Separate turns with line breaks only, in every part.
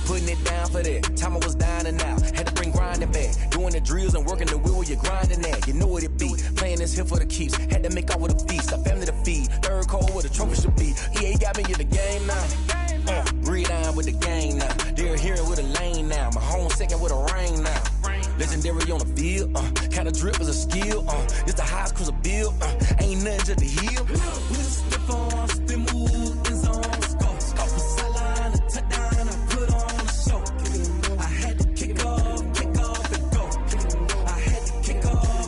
Putting it down for that. Time I was down and out. Had to bring grinding back. Doing the drills and working the wheel where you're grinding at. You know what it be. Playing this here for the keeps. Had to make out with a feast. A family to feed. Third cold where the trophy should be. EA got me in the game now. Read on with the game now. They're hearing with a lane now. My home second with a rain now. Legendary on the field. Kind of drip is a skill. It's the highest cruiser bill. Ain't nothing just to heal. With a stiff on, spin move, in zone. Scope for sideline, a touchdown. I put on a show. I had to kick off and go. I had to kick off.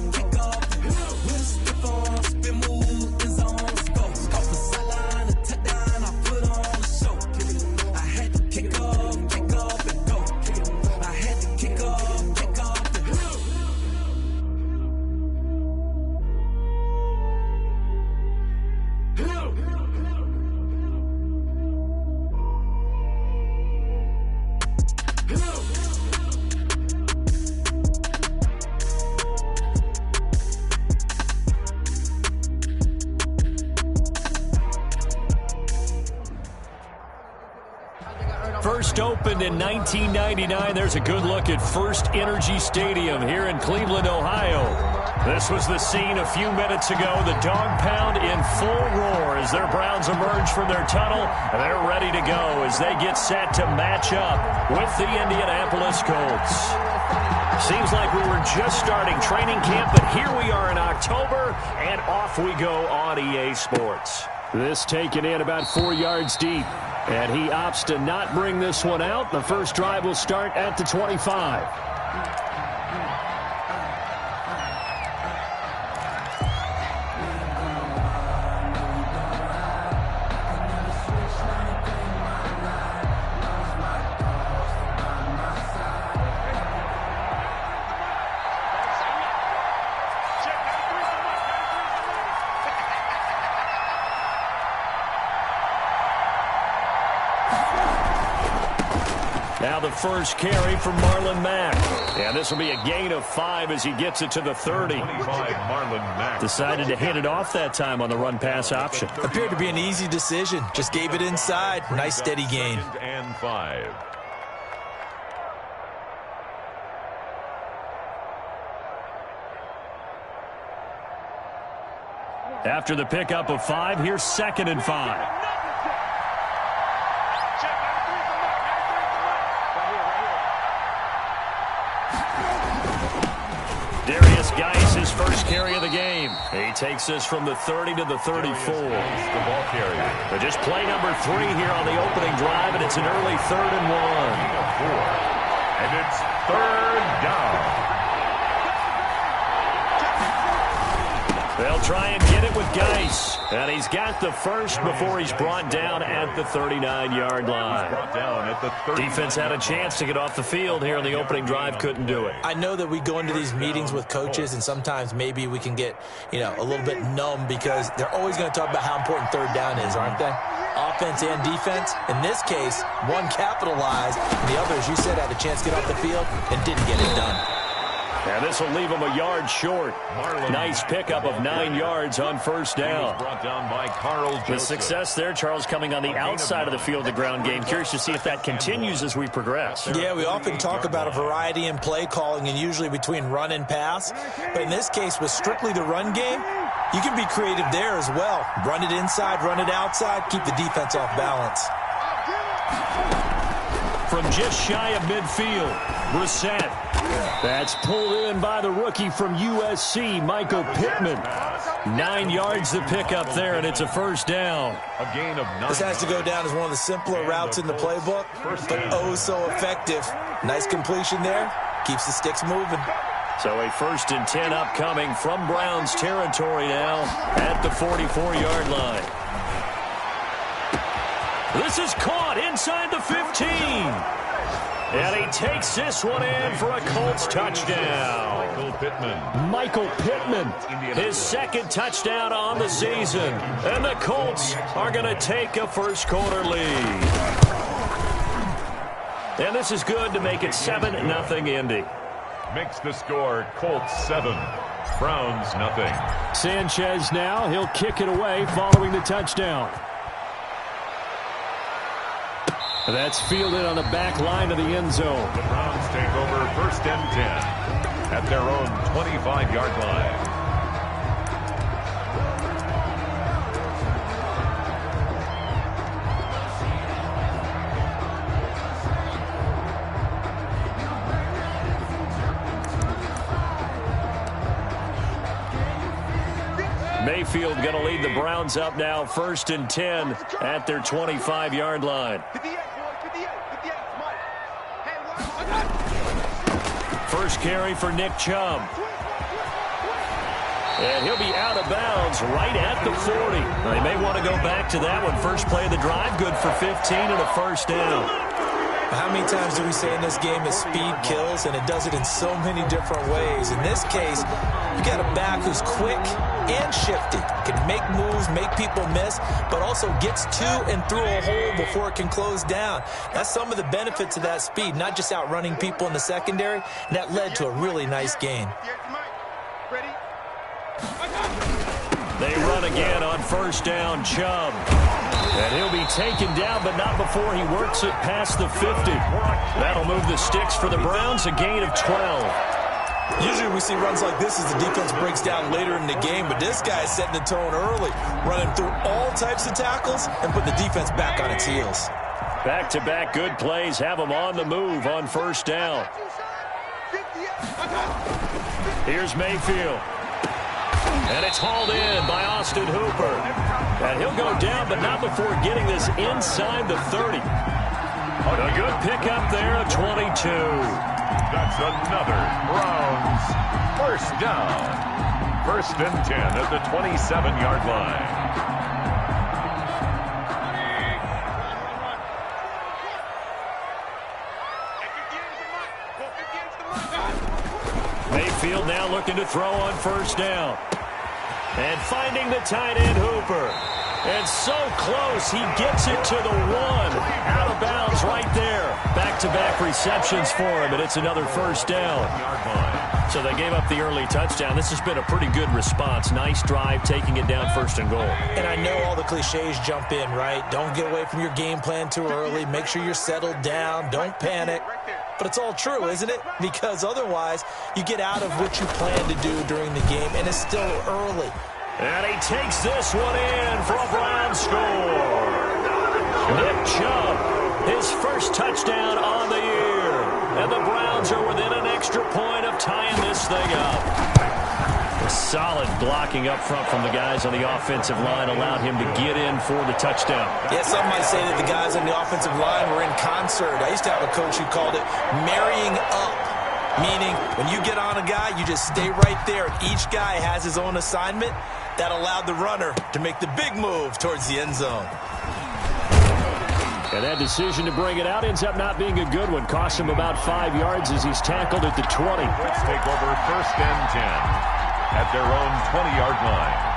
With a stiff on, spin move, in zone. Scope for sideline, a touchdown. I put on a show. I had to kick off and go. I had to kick off.
First opened in 1999. There's a good look at First Energy Stadium here in Cleveland, Ohio. This was the scene a few minutes ago. The dog pound in full roar as their Browns emerge from their tunnel. And they're ready to go as they get set to match up with the Indianapolis Colts. Seems like we were just starting training camp, but here we are in October, and off we go on EA Sports. This taken in about 4 yards deep. And he opts to not bring this one out. The first drive will start at the 25. Now the first carry from Marlon Mack. And this will be a gain of 5 as he gets it to the 30.
Marlon Mack
decided to hand it off that time on the run-pass option.
Appeared to be an easy decision. Just gave it inside. Nice steady gain.
And 5.
After the pickup of 5, here's 2nd and 5. His first carry of the game. He takes this from the 30 to the 34.
The ball carrier.
But just play number 3 here on the opening drive, and it's an early 3rd and 1.
And it's 3rd down.
They'll try and get it with Geis. And he's got the first before he's brought down at the 39-yard line. Defense had a chance to get off the field here on the opening drive, couldn't do it.
I know that we go into these meetings with coaches, and sometimes maybe we can get, a little bit numb because they're always going to talk about how important 3rd down is, aren't they? Offense and defense. In this case, one capitalized, and the other, as you said, had a chance to get off the field and didn't get it done.
And this will leave him a yard short. Nice pickup of 9 yards on first down.
Brought down by Carl Joseph.
The success there, Charles, coming on the outside of the field, the ground game. Curious to see if that continues as we progress.
Yeah, we often talk about a variety in play calling and usually between run and pass. But in this case, with strictly the run game, you can be creative there as well. Run it inside, run it outside, keep the defense off balance.
From just shy of midfield, Brissett. That's pulled in by the rookie from USC, Michael Pittman. 9 yards to pick up there, and it's a first down.
A gain of 9.
This has to go down as one of the simpler routes in the playbook, but oh so effective. Nice completion there. Keeps the sticks moving.
So a 1st and 10 upcoming from Browns territory now at the 44-yard line. This is caught inside the 15. And he takes this one in for a Colts touchdown. Michael Pittman, his 2nd touchdown on the season. And the Colts are going to take a first-quarter lead. And this is good to make it 7-0 Indy.
Makes the score Colts 7, Browns nothing.
Sanchez now, he'll kick it away following the touchdown. That's fielded on the back line of the end zone.
The Browns take over 1st and 10 at their own 25-yard line.
Mayfield going to lead the Browns up now, 1st and 10 at their 25-yard line. First carry for Nick Chubb. And he'll be out of bounds right at the 40. They may want to go back to that one. First play of the drive, good for 15 and a 1st down.
How many times do we say in this game that speed kills, and it does it in so many different ways? In this case, you got a back who's quick and shifty, can make moves, make people miss, but also gets to and through a hole before it can close down. That's some of the benefits of that speed, not just outrunning people in the secondary, and that led to a really nice gain.
They run again on 1st down, Chubb. And he'll be taken down, but not before he works it past the 50. That'll move the sticks for the Browns, a gain of 12.
Usually we see runs like this as the defense breaks down later in the game, but this guy is setting the tone early, running through all types of tackles and put the defense back on its heels.
Back-to-back good plays have them on the move on 1st down. Here's Mayfield. And it's hauled in by Austin Hooper. And he'll go down, but not before getting this inside the 30. A good pickup there of 22.
That's another Browns 1st down. 1st and 10 at the 27-yard line.
Mayfield now looking to throw on 1st down. And finding the tight end, Hooper. And so close, he gets it to the 1. Out of bounds right there. Back-to-back receptions for him, and it's another 1st down. So they gave up the early touchdown. This has been a pretty good response. Nice drive, taking it down 1st and goal.
And I know all the cliches jump in, right? Don't get away from your game plan too early. Make sure you're settled down. Don't panic. But it's all true, isn't it? Because otherwise, you get out of what you plan to do during the game, and it's still early.
And he takes this one in for a Browns score. Nick Chubb, his 1st touchdown on the year. And the Browns are within an extra point of tying this thing up. Solid blocking up front from the guys on the offensive line allowed him to get in for the touchdown.
Yeah, some might say that the guys on the offensive line were in concert. I used to have a coach who called it marrying up, meaning when you get on a guy, you just stay right there. Each guy has his own assignment. That allowed the runner to make the big move towards the end zone.
And that decision to bring it out ends up not being a good one. Cost him about 5 yards as he's tackled at the 20.
Let's take over 1st and 10 at their own 20-yard line.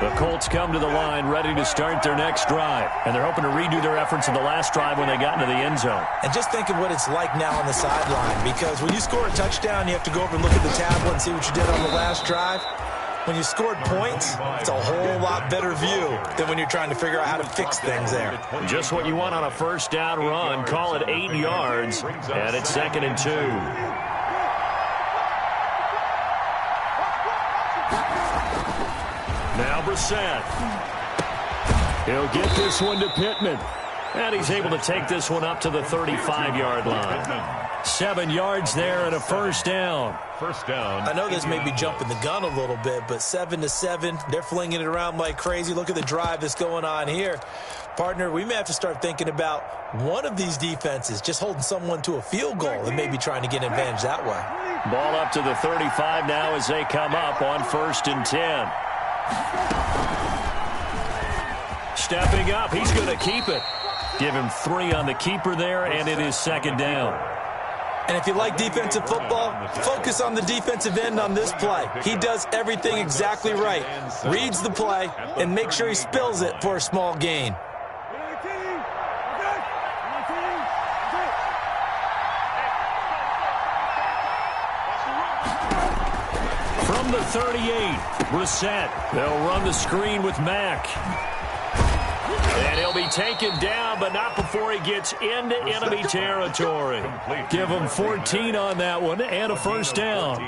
The Colts come to the line ready to start their next drive. And they're hoping to redo their efforts in the last drive when they got into the end zone.
And just think of what it's like now on the sideline. Because when you score a touchdown, you have to go over and look at the tablet and see what you did on the last drive. When you scored points, it's a whole lot better view than when you're trying to figure out how to fix things there.
Just what you want on a 1st down run. Call it 8 yards, and it's 2nd and 2. Now Brissett. He'll get this one to Pittman. And he's able to take this one up to the 35-yard line. 7 yards there and a 1st down.
1st down.
I know this may be jumping the gun a little bit, but 7-7, they're flinging it around like crazy. Look at the drive that's going on here. Partner, we may have to start thinking about one of these defenses just holding someone to a field goal and maybe trying to get an advantage that way.
Ball up to the 35 now as they come up on 1st and 10. Stepping up, he's going to keep it. Give him 3 on the keeper there, and it is 2nd down.
And if you like defensive football, focus on the defensive end on this play. He does everything exactly right. Reads the play and makes sure he spills it for a small gain.
From From the 38, Brissett. They'll run the screen with Mack. And he'll be taken down, but not before he gets into enemy territory. Give him 14 on that one and a first down.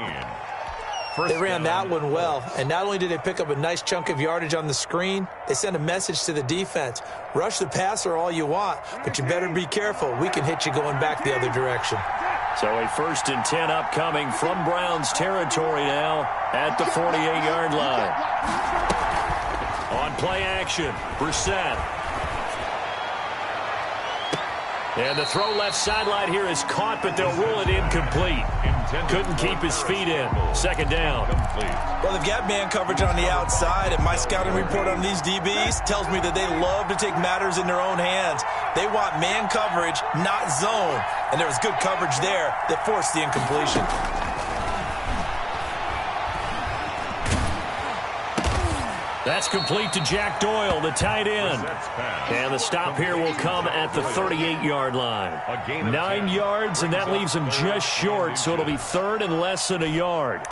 They ran that one well, and not only did they pick up a nice chunk of yardage on the screen, they sent a message to the defense. Rush the passer all you want, but you better be careful. We can hit you going back the other direction.
So a 1st and 10 upcoming from Browns territory now at the 48-yard line. On play action, Brissett. And the throw left sideline here is caught, but they'll rule it incomplete. Couldn't keep his feet in. 2nd down.
Well, they've got man coverage on the outside, and my scouting report on these DBs tells me that they love to take matters in their own hands. They want man coverage, not zone. And there was good coverage there that forced the incompletion.
That's complete to Jack Doyle, the tight end. And the stop here will come at the 38-yard line. 9 yards, and that leaves him just short, so it'll be 3rd and less than a yard.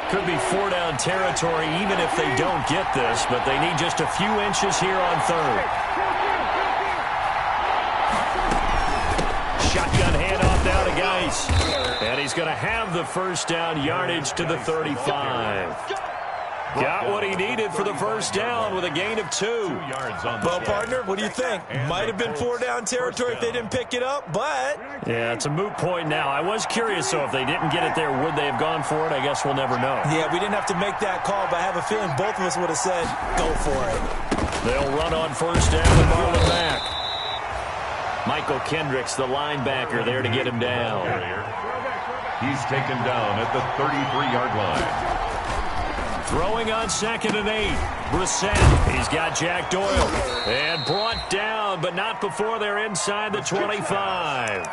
Could be 4-down territory even if they don't get this, but they need just a few inches here on 3rd. Shotgun handoff now to Geis. And he's going to have the first down, yardage to the 35. Got what he needed for the first down with a gain of 2.
Well, partner, what do you think? Might have been 4-down territory if they didn't pick it up, but...
Yeah, it's a moot point now. I was curious, so if they didn't get it there, would they have gone for it? I guess we'll never know.
Yeah, we didn't have to make that call, but I have a feeling both of us would have said, go for it.
They'll run on first down with Marlon Mack. Michael Kendricks, the linebacker, there to get him down.
He's taken down at the 33-yard line.
Throwing on 2nd and 8. Brissett. He's got Jack Doyle. And brought down, but not before they're inside the 25.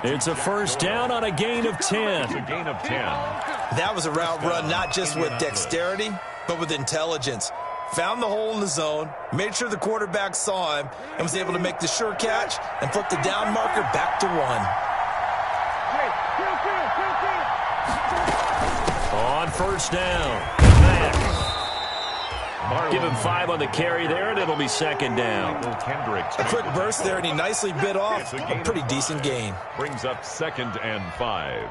It's a first down on a gain of 10.
It's a gain of 10.
That was a route run not just with dexterity, but with intelligence. Found the hole in the zone, made sure the quarterback saw him, and was able to make the sure catch and flip the down marker back to 1.
On first down, Mack. Give him 5 on the carry there, and it'll be 2nd down.
A quick burst there, and he nicely bit off a pretty decent gain.
Brings up 2nd and 5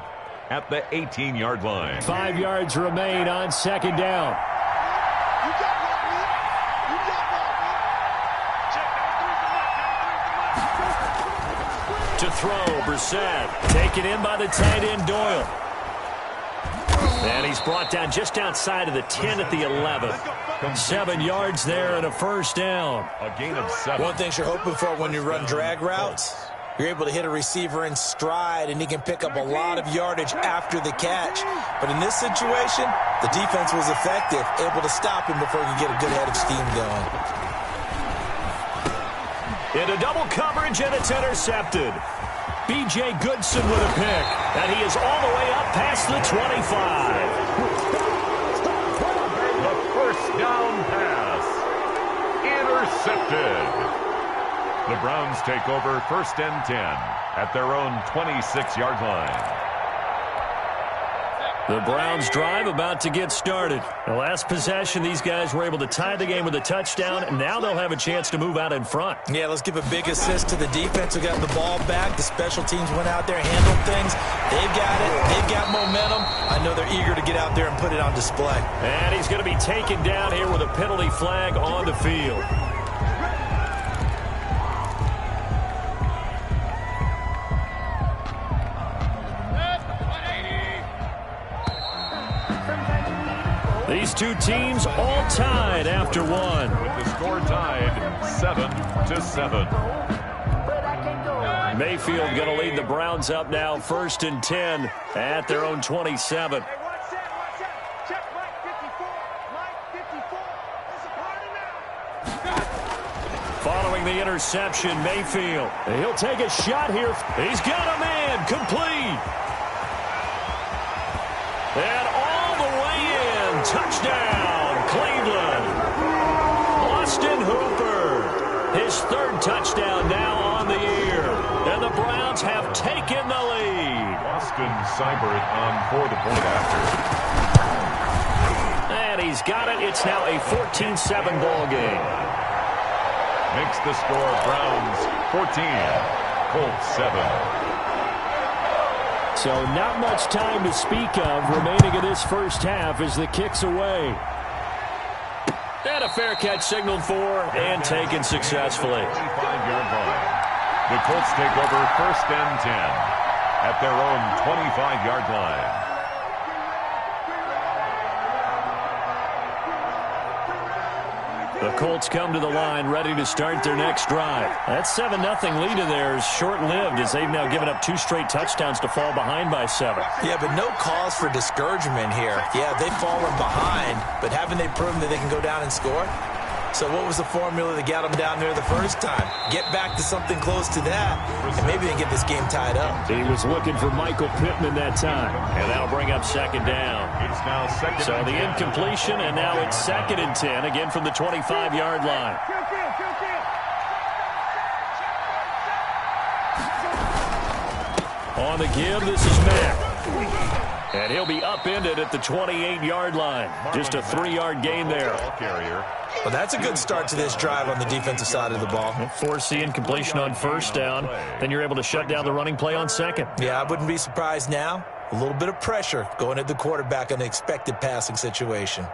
at the 18-yard line.
5 yards remain on 2nd down. To throw, Brissett. Taken in by the tight end, Doyle. And he's brought down just outside of the 10 at the 11. 7 yards there and a first down.
A gain of 7.
One thing you're hoping for when you run drag routes, you're able to hit a receiver in stride, and he can pick up a lot of yardage after the catch. But in this situation, the defense was effective, able to stop him before he could get a good head of steam going.
Into double coverage, and it's intercepted. B.J. Goodson with a pick, and he is all the way up past the 25.
The first down pass. Intercepted. The Browns take over 1st and 10 at their own 26-yard line.
The Browns drive about to get started. The last possession, these guys were able to tie the game with a touchdown, and now they'll have a chance to move out in front.
Yeah, let's give a big assist to the defense who got the ball back. The special teams went out there, handled things. They've got it. They've got momentum. I know they're eager to get out there and put it on display.
And he's going to be taken down here with a penalty flag on the field. These two teams all tied after 1.
With the score tied 7-7.
Mayfield going to lead the Browns up now 1st and 10 at their own 27. Following the interception, Mayfield. He'll take a shot here. He's got a man complete. And all the way in. Touchdown, Cleveland. Austin Hooper. His third touchdown now on the year. And the Browns have taken the lead.
Austin Seibert on for the point after.
And he's got it. It's now a 14-7 ball game.
Makes the score Browns 14, Colts 7.
So not much time to speak of remaining in this first half as the kick's away. And a fair catch signaled for and taken successfully.
25-yard line. The Colts take over 1st and 10 at their own 25-yard line.
The Colts come to the line ready to start their next drive. That 7-0 lead of theirs short-lived as they've now given up 2 straight touchdowns to fall behind by 7.
Yeah, but no cause for discouragement here. Yeah, they've fallen behind, but haven't they proven that they can go down and score? So what was the formula that got them down there the first time? Get back to something close to that, and maybe they can get this game tied up.
He was looking for Michael Pittman that time, and that'll bring up 2nd down.
It's now 2nd
So
and
the
10.
incompletion, and now it's 2nd and 10, again from the 25-yard line. On the give, this is Mack. And he'll be upended at the 28-yard line. Just a 3-yard gain there.
Well, that's a good start to this drive on the defensive side of the ball.
Force the incompletion on 1st down. Then you're able to shut down the running play on 2nd.
Yeah, I wouldn't be surprised now. A little bit of pressure going at the quarterback in an expected passing situation.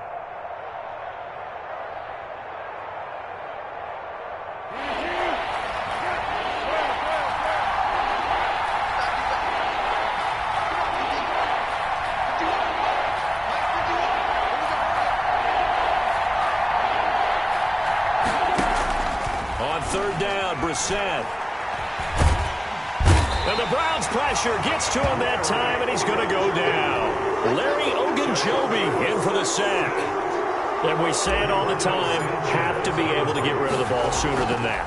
On 3rd down, Brissett. And the Browns pressure gets to him that time, and he's going to go down. Larry Ogunjobi in for the sack. And we say it all the time, have to be able to get rid of the ball sooner than that.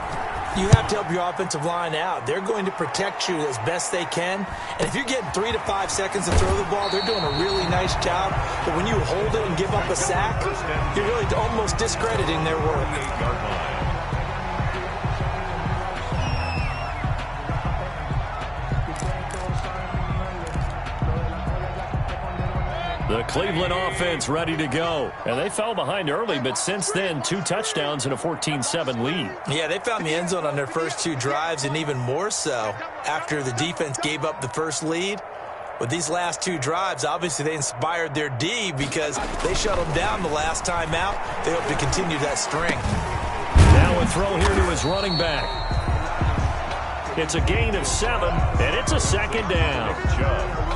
You have to help your offensive line out. They're going to protect you as best they can. And if you're getting 3 to 5 seconds to throw the ball, they're doing a really nice job. But when you hold it and give up a sack, you're really almost discrediting their work.
The Cleveland offense ready to go. And they fell behind early, but since then, 2 touchdowns and a 14-7 lead.
Yeah, they found the end zone on their first 2 drives, and even more so after the defense gave up the first lead. With these last 2 drives, obviously they inspired their D because they shut them down the last time out. They hope to continue that string.
Now a throw here to his running back. It's a gain of 7, and it's a 2nd down.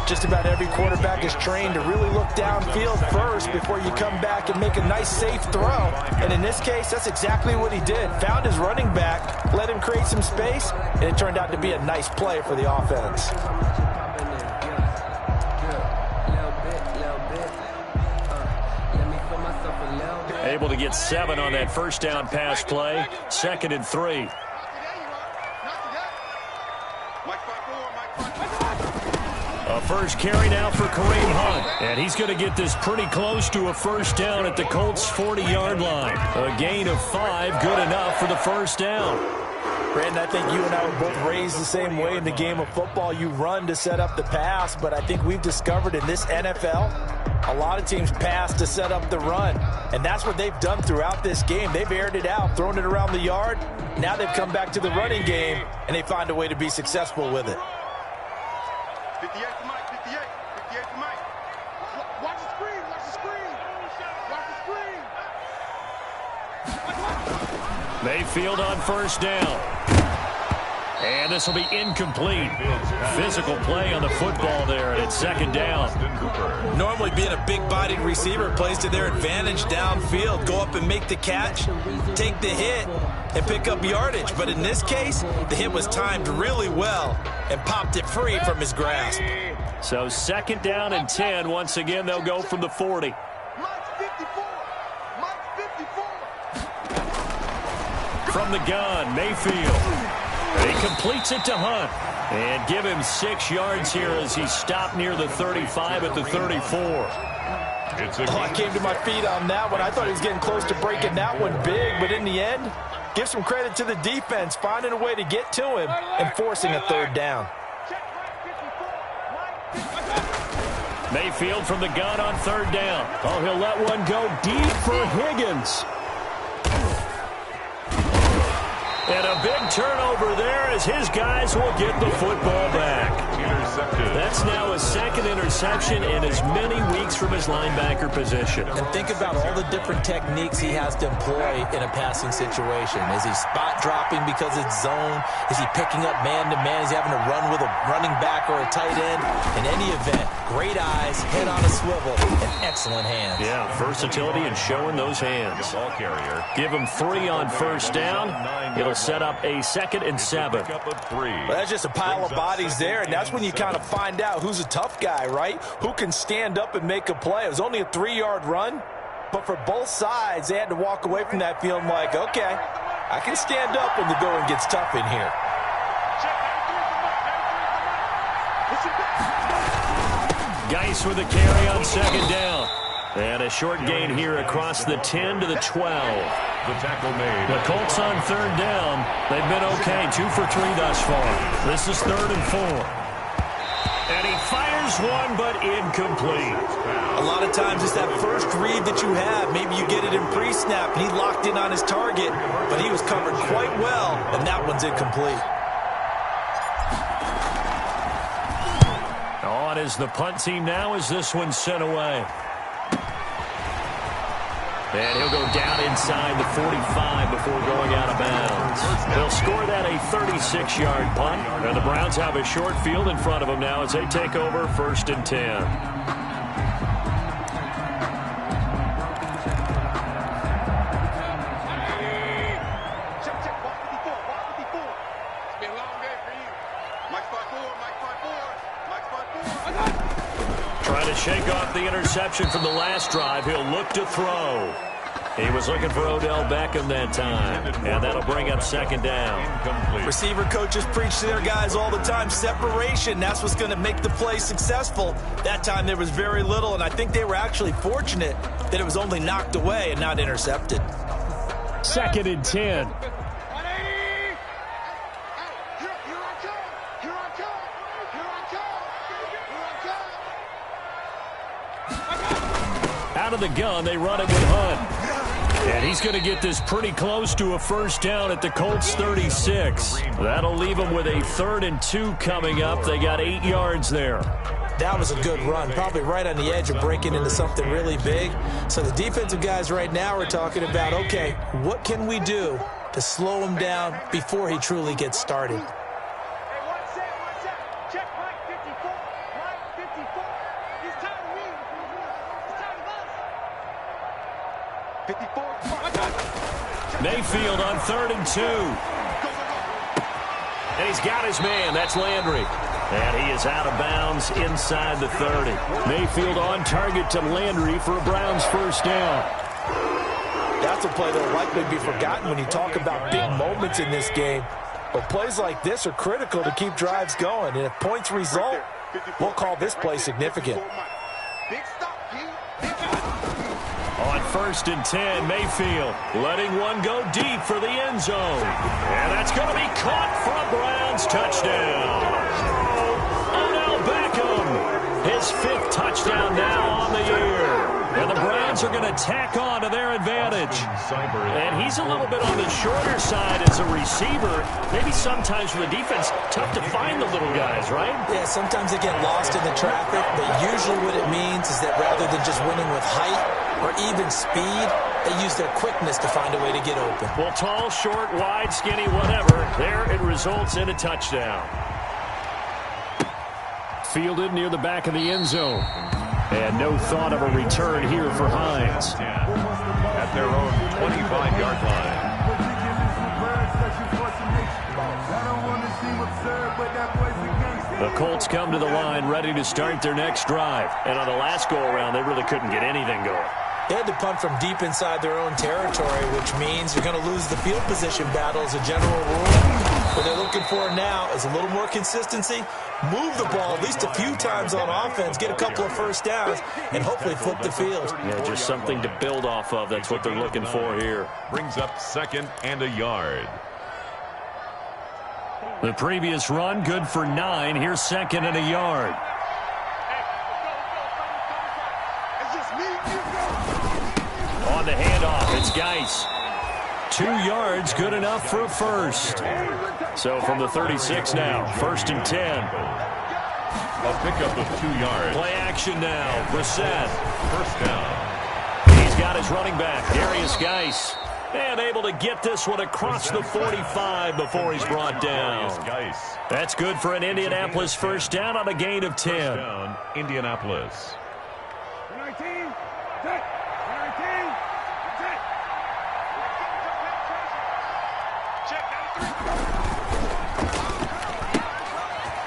Just about every quarterback is trained to really look downfield first before you come back and make a nice, safe throw. And in this case, that's exactly what he did. Found his running back, let him create some space, and it turned out to be a nice play for the offense.
Able to get 7 on that 1st down pass play. 2nd and 3. A first carry now for Kareem Hunt. And he's going to get this pretty close to a 1st down at the Colts' 40-yard line. A gain of 5, good enough for the 1st down.
Brandon, I think you and I were both raised the same way in the game of football. You run to set up the pass, but I think we've discovered in this NFL, a lot of teams pass to set up the run. And that's what they've done throughout this game. They've aired it out, thrown it around the yard. Now they've come back to the running game, and they find a way to be successful with it.
58 to Mike, 58 to Mike. Watch the screen, watch the screen. Watch the screen.
Mayfield on 1st down. And this will be incomplete. Physical play on the football there, and it's 2nd down.
Normally being a big-bodied receiver plays to their advantage downfield. Go up and make the catch, take the hit, and pick up yardage. But in this case, the hit was timed really well and popped it free from his grasp.
So 2nd down and 10. Once again, they'll go from the 40.
Mike's 54. Mike's 54.
From the gun, Mayfield. He completes it to Hunt. And give him 6 yards here as he stopped near the 35 at the 34.
I came to my feet on that one. I thought he was getting close to breaking that one big, but in the end, Give some credit to the defense, finding a way to get to him and forcing a third down.
Mayfield from the gun on third down. Oh, he'll let one go deep for Higgins. And a big turnover there as his guys will get the football back.
Intercepted.
That's now his second interception in as many weeks from his linebacker position.
And think about all the different techniques he has to employ in a passing situation. Is he spot dropping because it's zone? Is he picking up man-to-man? Is he having to run with a running back or a tight end? In any event, great eyes, head on a swivel, and excellent hands.
Yeah, versatility and showing those hands.
Ball carrier.
Give him 3 on first down. It'll set up a 2nd and 7.
Well, that's just a pile of bodies there, and that's when you kind of find out who's a tough guy, right? Who can stand up and make a play. It was only a 3-yard run, but for both sides, they had to walk away from that feeling like, okay, I can stand up when the going gets tough in here.
Geis with a carry on 2nd down. And a short gain here across the 10 to the 12.
The tackle made.
The Colts on 3rd down. They've been okay, 2 for 3 thus far. This is 3rd and 4. And he fires one, but incomplete.
A lot of times it's that first read that you have. Maybe you get it in pre-snap, and he locked in on his target, but he was covered quite well, and that one's incomplete.
On is the punt team now as this one's sent away. And he'll go down inside the 45 before going out of bounds. They'll score that a 36-yard punt. And the Browns have a short field in front of them now as they take over 1st and 10. Trying to shake off the interception from the last drive. He'll look to throw. He was looking for Odell Beckham that time. And that'll bring up 2nd down.
Receiver coaches preach to their guys all the time. Separation, that's what's going to make the play successful. That time there was very little, and I think they were actually fortunate that it was only knocked away and not intercepted.
2nd and 10. Out of the gun, they run it with Hunt. And he's going to get this pretty close to a 1st down at the Colts 36. That'll leave them with a 3rd and 2 coming up. They got 8 yards there.
That was a good run, probably right on the edge of breaking into something really big. So the defensive guys right now are talking about, okay, what can we do to slow him down before he truly gets started?
Mayfield on 3rd and 2. And he's got his man. That's Landry. And he is out of bounds inside the 30. Mayfield on target to Landry for a Browns 1st down.
That's a play that will likely be forgotten when you talk about big moments in this game. But plays like this are critical to keep drives going. And if points result, we'll call this play significant.
On 1st and 10, Mayfield letting one go deep for the end zone. And that's going to be caught for a Browns touchdown. Odell Beckham, his 5th touchdown now on the year. And the Browns are going to tack on to their advantage. And he's a little bit on the shorter side as a receiver. Maybe sometimes for the defense, tough to find the little guys, right?
Yeah, sometimes they get lost in the traffic, but usually what it means is that rather than just winning with height or even speed, they use their quickness to find a way to get open.
Well, tall, short, wide, skinny, whatever, there it results in a touchdown. Fielded near the back of the end zone. And no thought of a return here for Hines.
At their own 25-yard line.
The Colts come to the line ready to start their next drive. And on the last go-around, they really couldn't get anything going.
They had to punt from deep inside their own territory, which means you're going to lose the field position battle as a general rule.
What they're looking for now is a little more consistency, move the ball at least a few times on offense, get a couple of first downs, and hopefully flip the field.
Yeah, just something to build off of. That's what they're looking for here.
Brings up 2nd and a yard.
The previous run, good for 9. Here's 2nd and a yard. On the handoff, it's Geis. 2 yards, good enough for a first. So from the 36 now, 1st and 10.
A pickup of 2 yards.
Play action now, Brissett.
First down.
He's got his running back, Darius Geis. And able to get this one across the 45 before he's brought down. That's good for an Indianapolis first down on a gain of 10.
First down, Indianapolis.
19.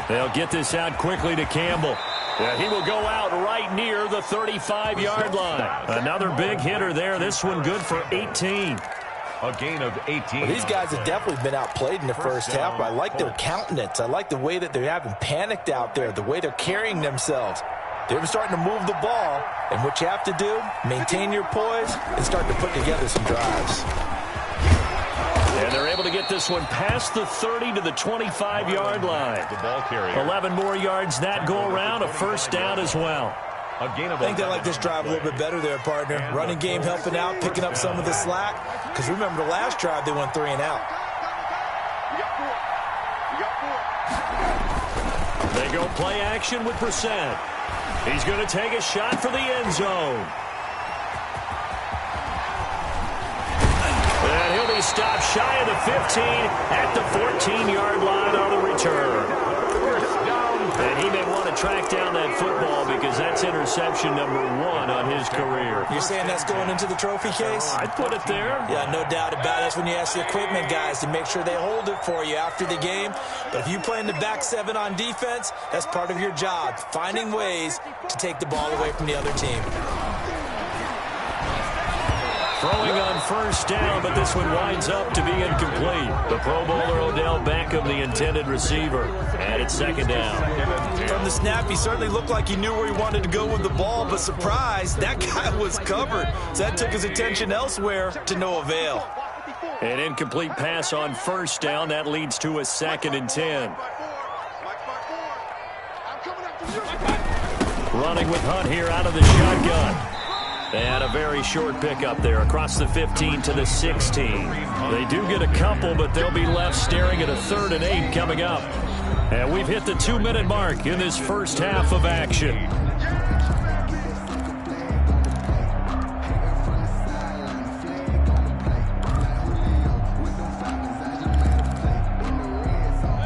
They'll get this out quickly to Campbell. Yeah, he will go out right near the 35-yard line. Another big hitter there. This one good for 18.
A gain of 18.
Well, these guys have definitely been outplayed in the first half, but I like their countenance. I like the way that they haven't panicked out there, the way they're carrying themselves. They're starting to move the ball, and what you have to do, maintain your poise and start to put together some drives.
And they're able to get this one past the 30 to the 25-yard line.
The ball carrier.
11 more yards that go around, a first down as well.
A gain of
I think they like this drive a little bit better there, partner. Running game helping out, picking up some of the slack. Because remember the last drive, they went 3 and out.
They go play action with Brissett. He's going to take a shot for the end zone. And he'll be stopped shy of the 15 at the 14-yard line on the return. And he may want to track down that football because that's interception number 1 on his career.
You're saying that's going into the trophy case?
I'd put it there.
Yeah, no doubt about it. That's when you ask the equipment guys to make sure they hold it for you after the game. But if you play in the back 7 on defense, that's part of your job, finding ways to take the ball away from the other team.
Throwing on first down, but this one winds up to be incomplete. The Pro Bowler Odell Beckham, the intended receiver, and it's 2nd down.
From the snap, he certainly looked like he knew where he wanted to go with the ball, but surprise, that guy was covered. So that took his attention elsewhere to no avail.
An incomplete pass on first down. That leads to a 2nd and 10. Running with Hunt here out of the shotgun. And a very short pickup there across the 15 to the 16. They do get a couple, but they'll be left staring at a 3rd and 8 coming up. And we've hit the 2-minute mark in this first half of action.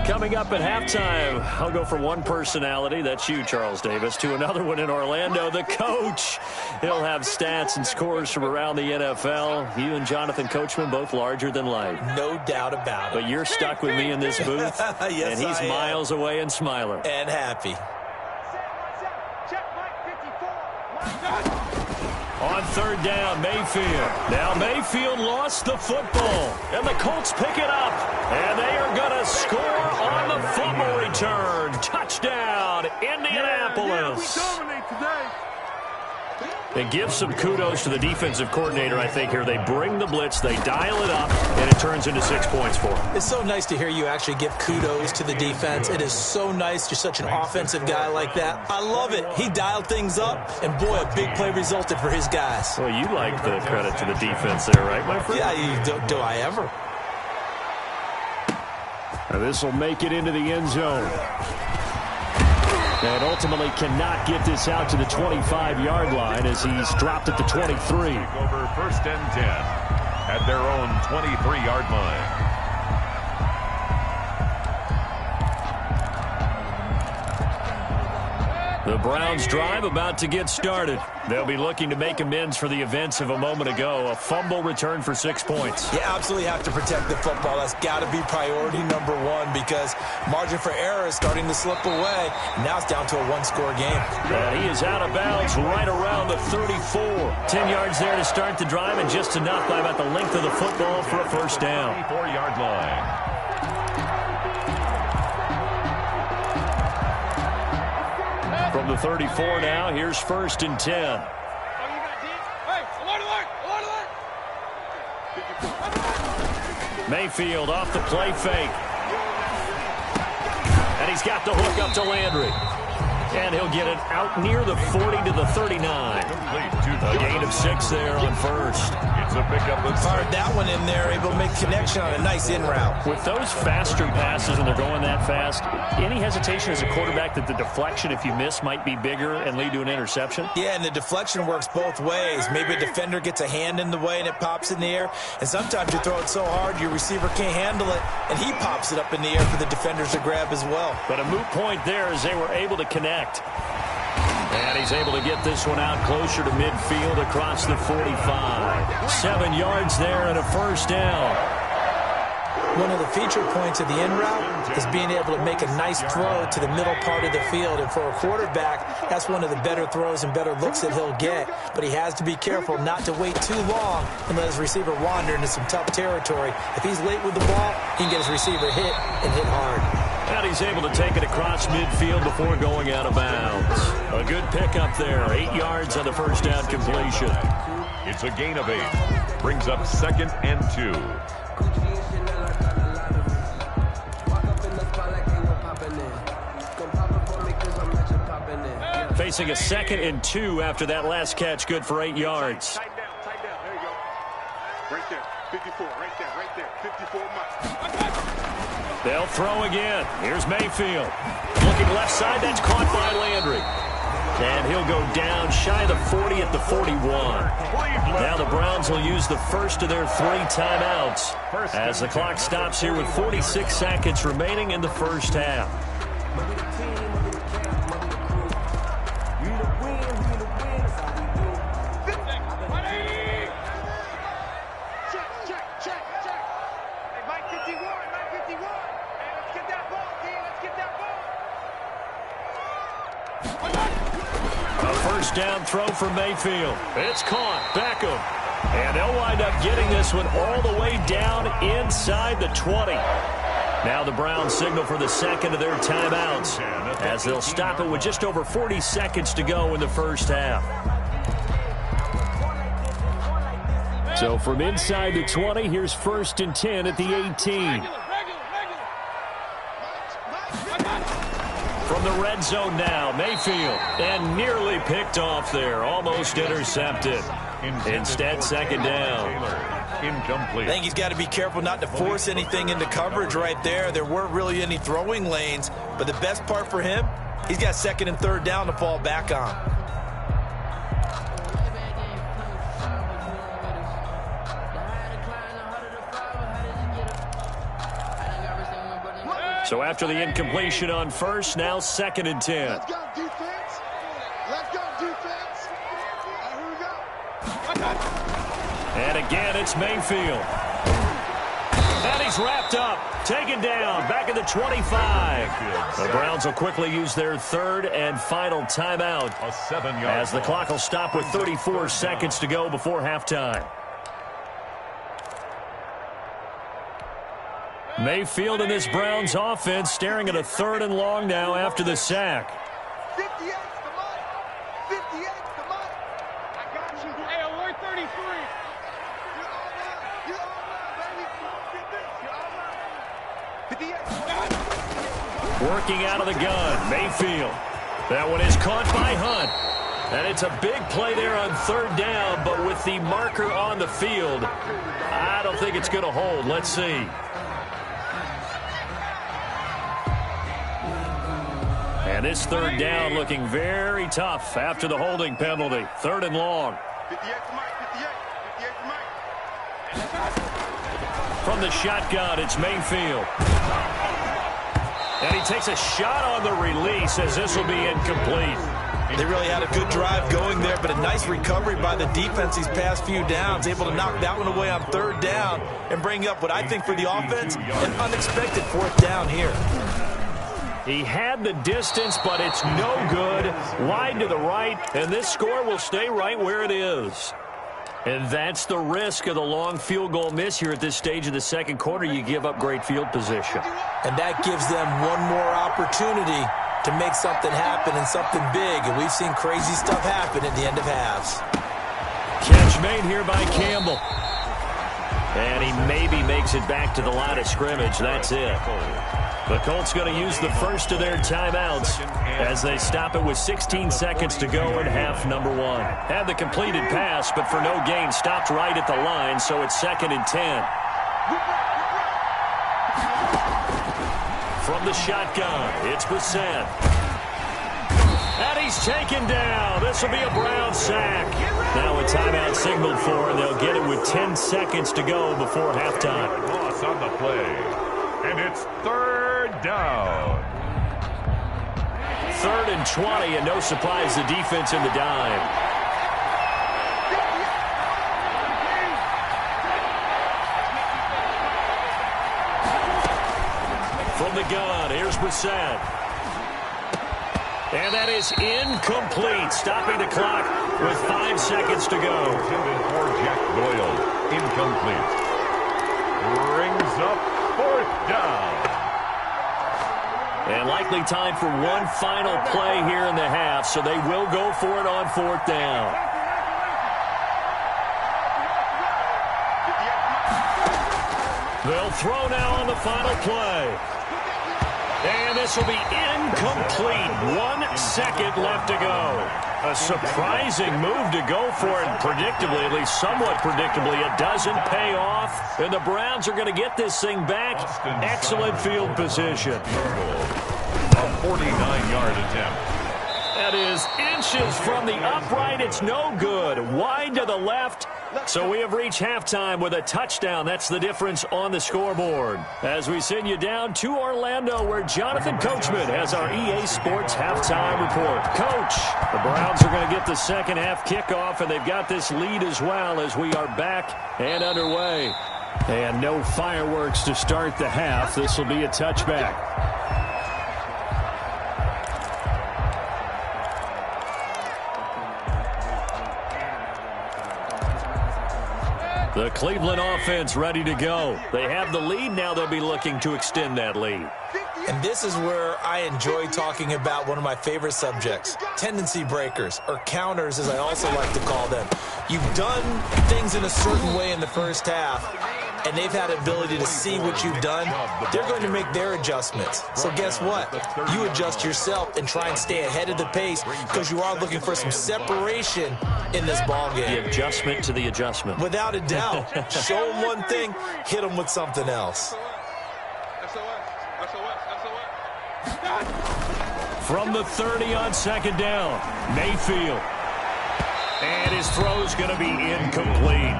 Coming up at halftime, I'll go from one personality, that's you, Charles Davis, to another one in Orlando, the coach. He'll have stats and scores from around the NFL. You and Jonathan Coachman, both larger than life.
No doubt about it.
But you're stuck with me in this booth,
yes,
and he's miles away and smiling.
And happy.
On 3rd down, Mayfield. Now Mayfield lost the football, and the Colts pick it up, and they are going to score on the fumble return. Touchdown, Indianapolis.
We dominate today.
And give some kudos to the defensive coordinator, I think, here. They bring the blitz, they dial it up, and it turns into 6 points for them.
It's so nice to hear you actually give kudos to the defense. It is so nice. You're such an offensive guy like that. I love it. He dialed things up, and boy, a big play resulted for his guys.
Well, you like the credit to the defense there, right, my friend?
Yeah, do I ever?
Now this will make it into the end zone. And ultimately cannot get this out to the 25-yard line as he's dropped at the 23.
Over 1st and 10 at their own 23-yard line.
The Browns drive about to get started. They'll be looking to make amends for the events of a moment ago. A fumble return for 6 points.
You absolutely have to protect the football. That's got to be priority number 1 because margin for error is starting to slip away. Now it's down to a 1-score game.
And he is out of bounds right around the 34. 10 yards there to start the drive and just enough by about the length of the football for a first down.
24-yard line.
From the 34 now, here's 1st and 10. Mayfield off the play fake. And he's got the hook up to Landry. And he'll get it out near the 40 to the 39. A gain of 6 there on 1st.
It's a pickup of 6.
Fired that one in there, able to make connection on a nice in route.
With those faster passes and they're going that fast, any hesitation as a quarterback that the deflection, if you miss, might be bigger and lead to an interception?
Yeah, and the deflection works both ways. Maybe a defender gets a hand in the way and it pops in the air. And sometimes you throw it so hard your receiver can't handle it, and he pops it up in the air for the defenders to grab as well.
But a moot point there as they were able to connect. And he's able to get this one out closer to midfield across the 45. 7 yards there and a 1st down.
One of the feature points of the in route is being able to make a nice throw to the middle part of the field. And for a quarterback, that's one of the better throws and better looks that he'll get. But he has to be careful not to wait too long and let his receiver wander into some tough territory. If he's late with the ball, he can get his receiver hit and hit hard.
And he's able to take it across midfield before going out of bounds. A good pickup there. 8 yards on the 1st down completion.
It's a gain of 8. Brings up 2nd and 2.
Facing a 2nd and 2 after that last catch. Good for 8 yards.
Tight down. There you go. Right there. 54. Right there. 54 miles.
They'll throw again. Here's Mayfield. Looking left side. That's caught by Landry. And he'll go down shy of the 40 at the 41. Now the Browns will use the first of their 3 timeouts as the clock stops here with 46 seconds remaining in the 1st half. Down throw for Mayfield. It's caught. Beckham. And they'll wind up getting this one all the way down inside the 20. Now the Browns signal for the 2nd of their timeouts as they'll stop it with just over 40 seconds to go in the 1st half. So from inside the 20, here's 1st and 10 at the 18. From the red zone now, Mayfield, and nearly picked off there, almost intercepted. Instead, 2nd down.
Incomplete.
I think he's got to be careful not to force anything into coverage right there. There weren't really any throwing lanes, but the best part for him, he's got 2nd and 3rd down to fall back on.
So after the incompletion on 1st, now 2nd and 10.
Let's go, defense. Let's go, defense. Here we go.
And again, it's Mayfield. And he's wrapped up, taken down, back at the 25. The Browns will quickly use their 3rd and final timeout
A 7-yard
as the clock will stop with 34 seconds to go before halftime. Mayfield and this Browns offense staring at a 3rd and long now after the sack.
58's the money. 58's the money. I got you. Hey, alert 33. You're all right, baby. You're all right. 58.
Working out of the gun, Mayfield. That one is caught by Hunt. And it's a big play there on 3rd down, but with the marker on the field, I don't think it's going to hold. Let's see. And this 3rd down looking very tough after the holding penalty. 3rd and long.
58 for Mike. 58 for Mike.
From the shotgun, it's Mayfield. And he takes a shot on the release as this will be incomplete.
They really had a good drive going there, but a nice recovery by the defense these past few downs, able to knock that one away on 3rd down and bring up what I think for the offense, an unexpected 4th down here.
He had the distance, but it's no good. Wide to the right, and this score will stay right where it is. And that's the risk of the long field goal miss here at this stage of the 2nd quarter. You give up great field position.
And that gives them one more opportunity
to make something happen and something big, and we've seen crazy stuff happen at the end of halves.
Catch made here by Campbell. And he maybe makes it back to the line of scrimmage. That's it. The Colts going to use the first of their timeouts as they stop it with 16 seconds to go in half number 1. Had the completed pass, but for no gain, stopped right at the line, so it's 2nd and 10. From the shotgun, it's Brissett. And he's taken down. This will be a Brown sack. Now a timeout signaled for, and they'll get it with 10 seconds to go before halftime.
Loss on the play. And it's 3rd down.
3rd and 20, and no surprise, the defense in the dime. From the gun, here's Brissett. And that is incomplete, stopping the clock with 5 seconds to go.
Intended for Jack Doyle. Incomplete. Brings up 4th down.
And likely time for one final play here in the half, so they will go for it on 4th down. They'll throw now on the final play. And this will be incomplete. 1 second left to go. A surprising move to go for it, predictably, at least somewhat predictably. It doesn't pay off, and the Browns are going to get this thing back. Excellent field position.
A 49-yard attempt.
That is inches from the upright. It's no good. Wide to the left. So we have reached halftime with a touchdown. That's the difference on the scoreboard. As we send you down to Orlando, where Jonathan Coachman has our EA Sports halftime report. Coach, the Browns are going to get the second half kickoff, and they've got this lead as well as we are back and underway. And no fireworks to start the half. This will be a touchback. The Cleveland offense ready to go. They have the lead. Now they'll be looking to extend that lead.
And this is where I enjoy talking about one of my favorite subjects, tendency breakers, or counters as I also like to call them. You've done things in a certain way in the first half, and they've had ability to see what you've done. They're going to make their adjustments. So guess what? You adjust yourself and try and stay ahead of the pace because you are looking for some separation in this ball game.
The adjustment to the adjustment.
Without a doubt. Show them one thing, hit them with something else.
From the 30 on 2nd down, Mayfield. And his throw's going to be incomplete.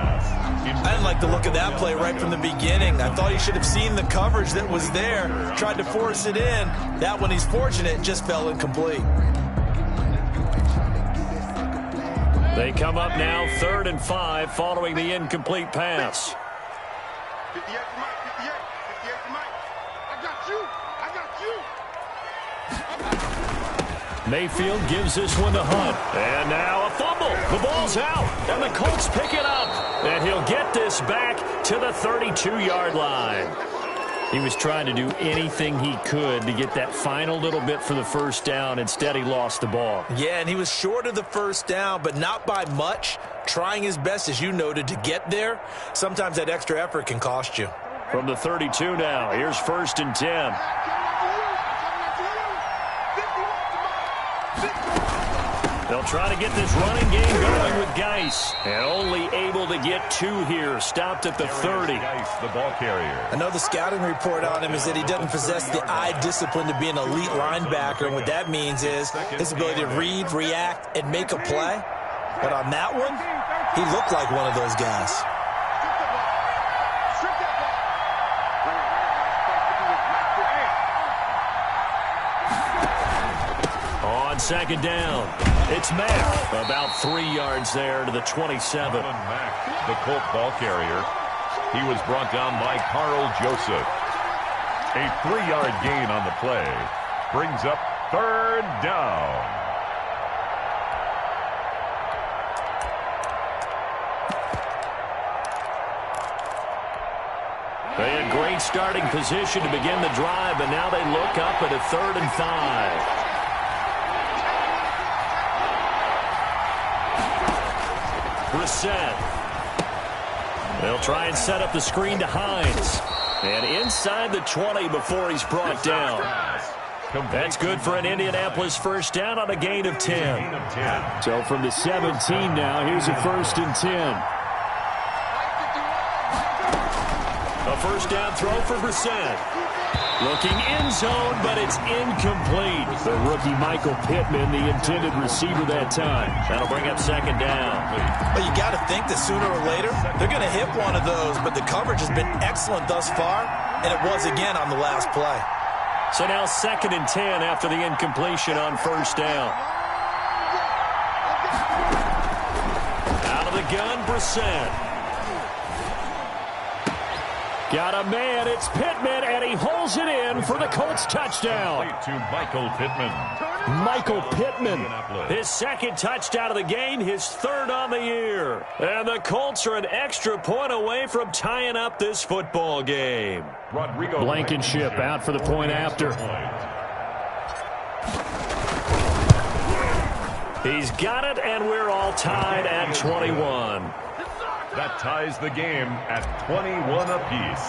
I didn't like the look of that play right from the beginning. I thought he should have seen the coverage that was there, tried to force it in. That one, he's fortunate, just fell incomplete.
They come up now 3rd and 5 following the incomplete pass.
58 to Mike, 58 to Mike. I got you.
Mayfield gives this one to Hunt. And now a fumble. The ball's out. And the Colts pick it up. And he'll get this back to the 32-yard line. He was trying to do anything he could to get that final little bit for the first down. Instead, he lost the ball.
Yeah, and he was short of the first down, but not by much. Trying his best, as you noted, to get there. Sometimes that extra effort can cost you.
From the 32 now, here's 1st and 10. They'll try to get this running game going with Geis. And only able to get 2 here. Stopped at the 30.
Geis, the ball carrier.
I know the scouting report on him is that he doesn't possess the eye discipline to be an elite linebacker. And what that means is his ability to read, react, and make a play. But on that one, he looked like one of those guys.
On 2nd down, it's Mack. About 3 yards there to the 27.
Mack, the Colt ball carrier. He was brought down by Carl Joseph. A 3-yard gain on the play. Brings up 3rd down.
They had great starting position to begin the drive, and now they look up at a 3rd and 5. Brissett. They'll try and set up the screen to Hines. And inside the 20 before he's brought down. That's good for an Indianapolis first down on a gain of 10. So from the 17 now, here's a 1st and 10. A first down throw for Brissett. Looking end zone, but it's incomplete. The rookie Michael Pittman, the intended receiver that time. That'll bring up 2nd down.
But you got to think that sooner or later, they're going to hit one of those, but the coverage has been excellent thus far, and it was again on the last play.
So now 2nd and 10 after the incompletion on first down. Out of the gun, Brissett. Got a man, it's Pittman, and he holds it in for the Colts touchdown.
To Michael Pittman.
Michael Pittman, his 2nd touchdown of the game, his 3rd on the year. And the Colts are an extra point away from tying up this football game. Blankenship out for the point after. He's got it, and we're all tied at 21.
That ties the game at 21 apiece.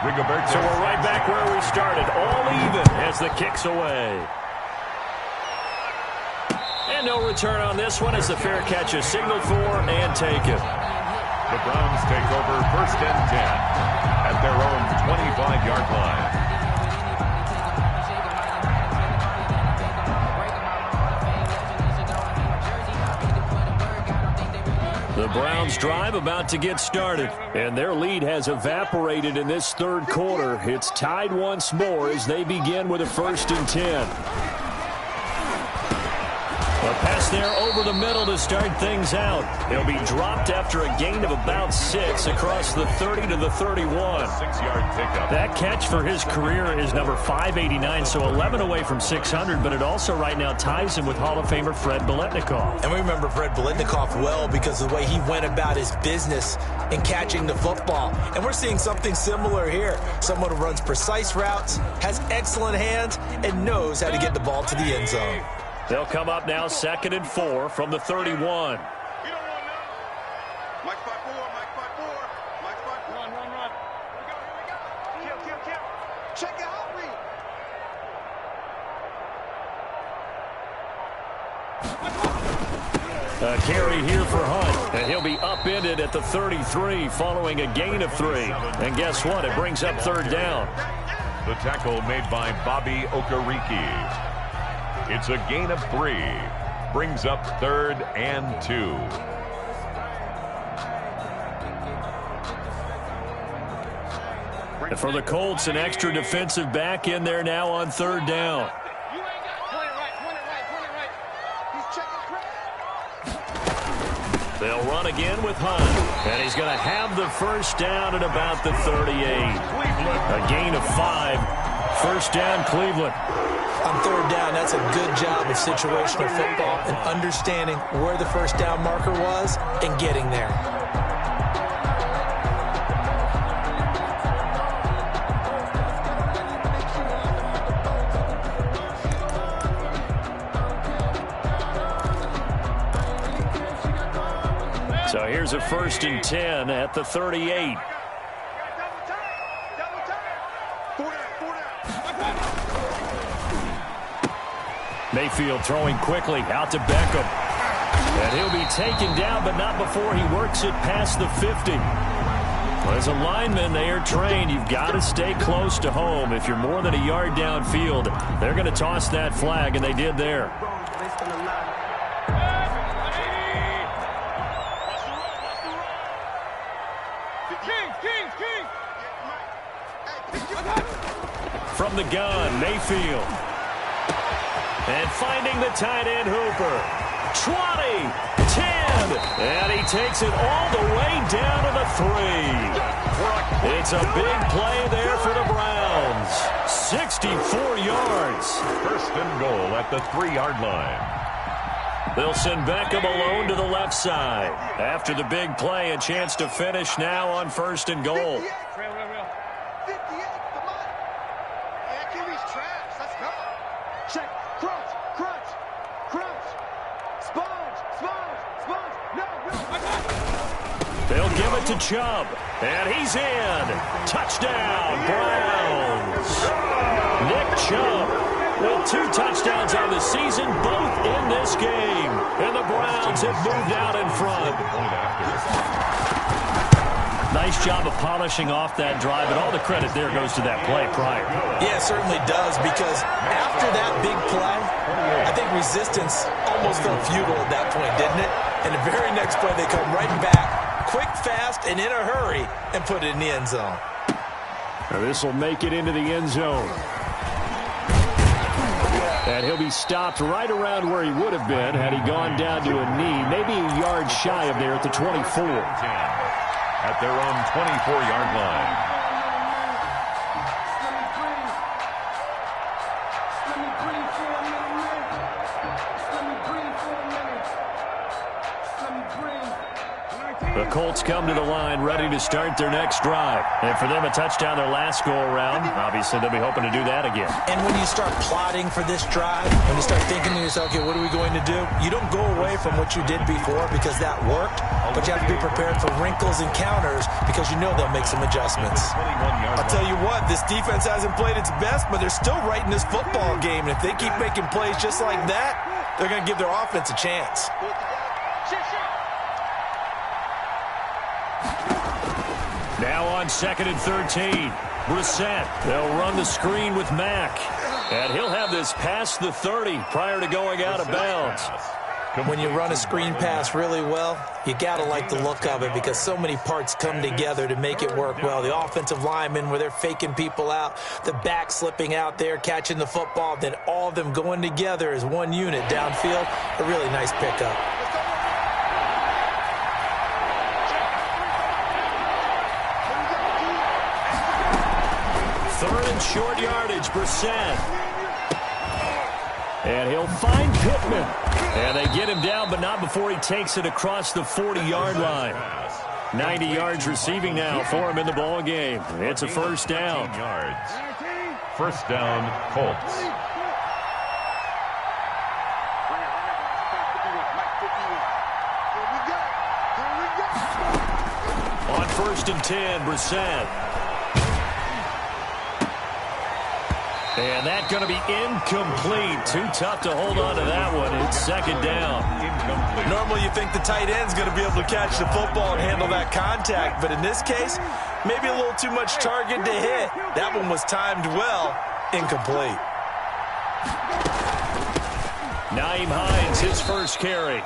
Rigoberto.
So we're right back where we started, all even as the kick's away. And no return on this one as the fair catch is signaled for and taken.
The Browns take over 1st and 10 at their own 25-yard line.
The Browns drive about to get started, and their lead has evaporated in this 3rd quarter. It's tied once more as they begin with a 1st and 10. A pass there over the middle to start things out. He'll be dropped after a gain of about 6 across the 30 to the 31.
6-yard pickup.
That catch for his career is number 589, so 11 away from 600, but it also right now ties him with Hall of Famer Fred Biletnikoff.
And we remember Fred Biletnikoff well because of the way he went about his business in catching the football. And we're seeing something similar here. Someone who runs precise routes, has excellent hands, and knows how to get the ball to the end zone.
They'll come up now 2nd and 4 from the 31.
You don't want none. Mike 5-4, Mike 5-4, Mike 5-4. Run. Here we go. Kill. Check out read.
A carry here for Hunt, and he'll be upended at the 33 following a gain of 3. And guess what? It brings up 3rd down.
The tackle made by Bobby Okereke. It's a gain of 3. Brings up 3rd and 2.
And for the Colts, an extra defensive back in there now on 3rd down.
You ain't got point it right. He's checking.
They'll run again with Hunt, and he's going to have the 1st down at about the 38. A gain of 5. 1st down, Cleveland.
On 3rd down, that's a good job of situational football and understanding where the 1st down marker was and getting there.
So here's a 1st and 10 at the 38. Mayfield throwing quickly out to Beckham. And he'll be taken down, but not before he works it past the 50. As a lineman, they are trained. You've got to stay close to home. If you're more than a yard downfield, they're going to toss that flag, and they did there. From the gun, Mayfield. And finding the tight end Hooper. 20, 10, and he takes it all the way down to the 3. It's a big play there for the Browns. 64 yards.
1st and goal at the 3-yard line.
They'll send Beckham alone to the left side. After the big play, a chance to finish now on 1st and goal.
58, come on. Achilles traps, let's go. Check, crunch.
They'll give it to Chubb, and he's in. Touchdown, Browns. Nick Chubb with 2 touchdowns on the season, both in this game. And the Browns have moved out in front. Nice job of polishing off that drive, and all the credit there goes to that play prior.
Yeah, it certainly does, because after that big play, I think resistance almost felt futile at that point, didn't it? And the very next play, they come right back, quick, fast, and in a hurry, and put it in the end zone.
Now this will make it into the end zone. And he'll be stopped right around where he would have been had he gone down to a knee, maybe a yard shy of there at the 24.
At their own 24-yard line.
The Colts come to the line ready to start their next drive. And for them, a touchdown their last go-around. Obviously, they'll be hoping to do that again.
And when you start plotting for this drive, when you start thinking to yourself, okay, what are we going to do? You don't go away from what you did before because that worked, but you have to be prepared for wrinkles and counters because you know they'll make some adjustments.
I'll tell you what, this defense hasn't played its best, but they're still right in this football game. And if they keep making plays just like that, they're going to give their offense a chance.
Now on 2nd and 13, Brissett. They'll run the screen with Mack. And he'll have this past the 30 prior to going out of bounds.
When you run a screen pass really well, you got to like the look of it because so many parts come together to make it work well. The offensive linemen where they're faking people out, the back slipping out there, catching the football, then all of them going together as one unit downfield. A really nice pickup.
Third and short yardage, Brissett. And he'll find Pittman. And they get him down, but not before he takes it across the 40-yard line. 90 yards receiving now for him in the ball game. It's a first down.
First down, Colts.
On 1st and 10, Brissett. And that's going to be incomplete. Too tough to hold on to that one. It's 2nd down.
Incomplete.
Normally you think the tight end's going to be able to catch the football and handle that contact, but in this case, maybe a little too much target to hit. That one was timed well. Incomplete.
Nyheim Hines, his first carry.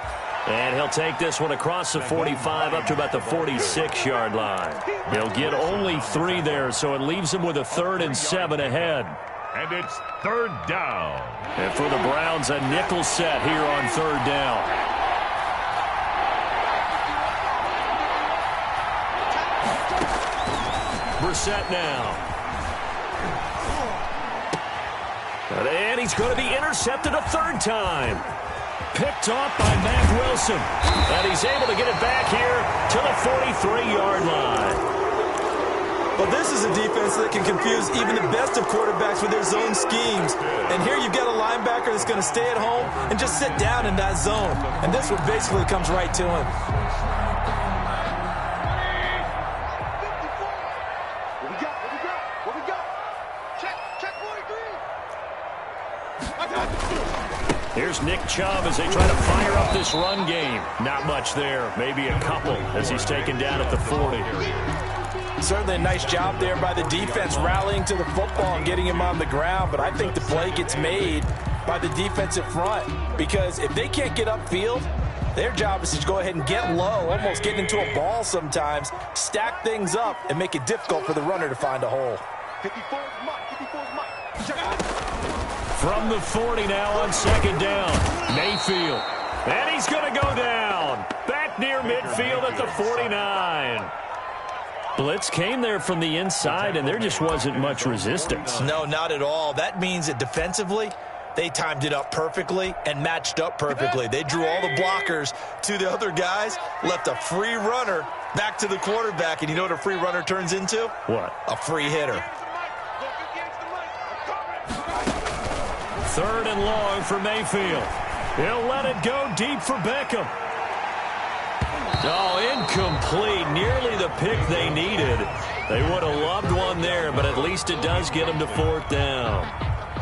And he'll take this one across the 45 up to about the 46-yard line. They'll get only 3 there, so it leaves them with a 3rd and 7 ahead.
And it's 3rd down.
And for the Browns, a nickel set here on 3rd down. Brissett now. And he's going to be intercepted a 3rd time. Picked off by Mack Wilson. And he's able to get it back here to the 43-yard line.
Well, this is a defense that can confuse even the best of quarterbacks with their zone schemes. And here you've got a linebacker that's going to stay at home and just sit down in that zone. And this one basically comes right to him.
What we got? Check 43.
Here's Nick Chubb as they try to fire up this run game. Not much there. Maybe a couple as he's taken down at the 40.
Certainly a nice job there by the defense rallying to the football and getting him on the ground, but I think the play gets made by the defensive front because if they can't get upfield, their job is to go ahead and get low, almost get into a ball sometimes, stack things up, and make it difficult for the runner to find a hole.
54 is Mike.
From the 40 now on 2nd down, Mayfield. And he's going to go down. Back near midfield at the 49. Blitz came there from the inside, and there just wasn't much resistance.
No, not at all. That means that defensively, they timed it up perfectly and matched up perfectly. They drew all the blockers to the other guys, left a free runner back to the quarterback, and you know what a free runner turns into?
What?
A free hitter.
3rd and long for Mayfield. He'll let it go deep for Beckham. Oh, incomplete. Nearly the pick they needed. They would have loved one there, but at least it does get them to 4th down.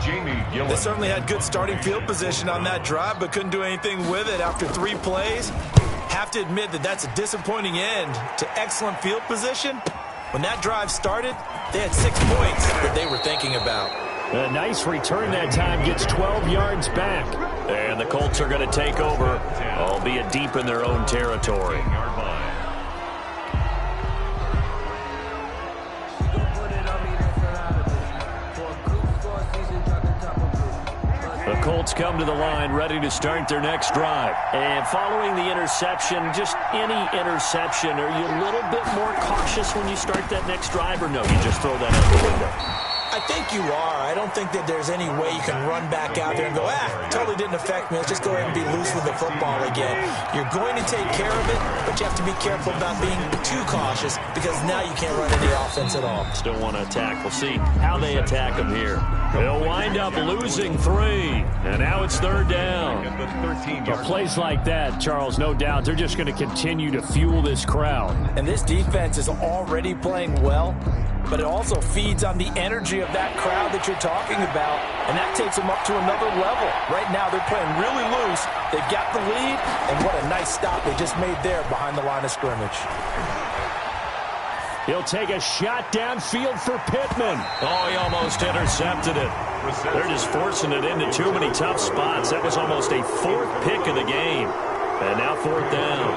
They certainly had good starting field position on that drive, but couldn't do anything with it after 3 plays. Have to admit that that's a disappointing end to excellent field position. When that drive started, they had 6 points that they were thinking about.
A nice return that time, gets 12 yards back. And the Colts are going to take over, albeit deep in their own territory. The Colts come to the line ready to start their next drive. And following the interception, just any interception, are you a little bit more cautious when you start that next drive, or no, you just throw that out the window?
I think you are. I don't think that there's any way you can run back out there and go, totally didn't affect me. Let's just go ahead and be loose with the football again. You're going to take care of it, but you have to be careful about being too cautious because now you can't run any offense at all.
Still want to attack. We'll see how they attack them here. They'll wind up losing 3, and now it's 3rd down. But plays like that, Charles, no doubt, they're just going to continue to fuel this crowd.
And this defense is already playing well, but it also feeds on the energy of that crowd that you're talking about, and that takes them up to another level. Right now, they're playing really loose. They've got the lead, and what a nice stop they just made there behind the line of scrimmage.
He'll take a shot downfield for Pittman. Oh, he almost intercepted it. They're just forcing it into too many tough spots. That was almost a 4th pick of the game. And now 4th down.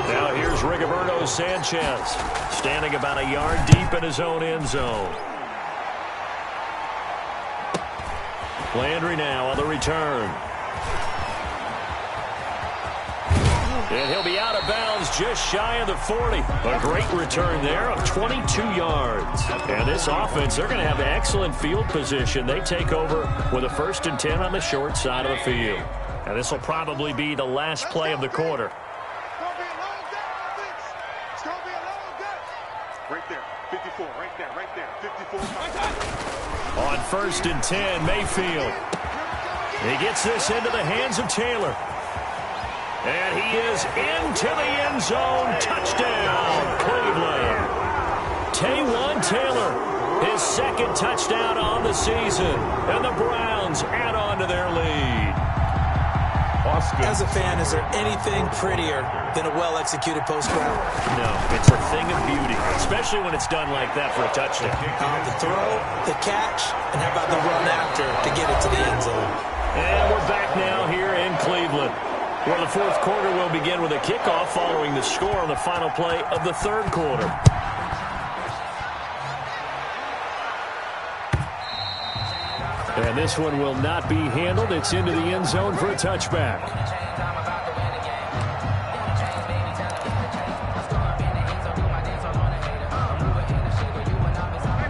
Now here's Rigoberto Sanchez, standing about a yard deep in his own end zone. Landry now on the return. And he'll be out of bounds just shy of the 40. A great return there of 22 yards. And this offense, they're going to have excellent field position. They take over with a 1st and 10 on the short side of the field. And this will probably be the last play of the quarter.
Right there, 54, right there, 54.
On 1st and 10, Mayfield. He gets this into the hands of Taylor. And he is into the end zone. Touchdown, Cleveland. Taywan Taylor, his 2nd touchdown on the season. And the Browns add on to their lead.
As a fan, is there anything prettier than a well-executed post route?
No, it's a thing of beauty, especially when it's done like that for a touchdown.
The throw, the catch, and how about the run after to get it to the end zone?
And we're back now here in Cleveland, where the 4th quarter will begin with a kickoff following the score on the final play of the 3rd quarter. And this one will not be handled. It's into the end zone for a touchback.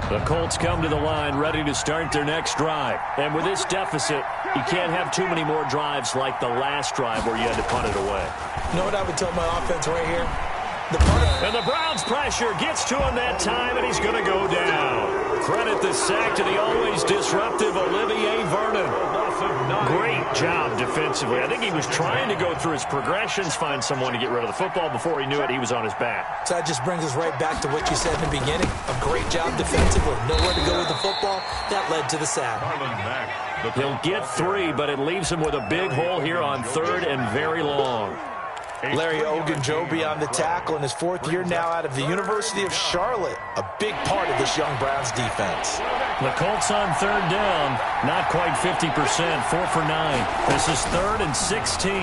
The Colts come to the line ready to start their next drive. And with this deficit, you can't have too many more drives like the last drive where you had to punt it away.
You know what I would tell my offense right here?
And the Browns pressure gets to him that time, and he's going to go down. Credit the sack to the always disruptive Olivier Vernon. Great job defensively. I think he was trying to go through his progressions, find someone to get rid of the football. Before he knew it, he was on his back.
So that just brings us right back to what you said in the beginning. A great job defensively. Nowhere to go with the football. That led to the sack.
He'll get 3, but it leaves him with a big hole here on 3rd and very long.
Larry Ogunjobi on the tackle in his 4th year now out of the University of Charlotte. A big part of this young Browns defense.
The Colts on 3rd down. Not quite 50%. 4 for 9. This is 3rd and 16.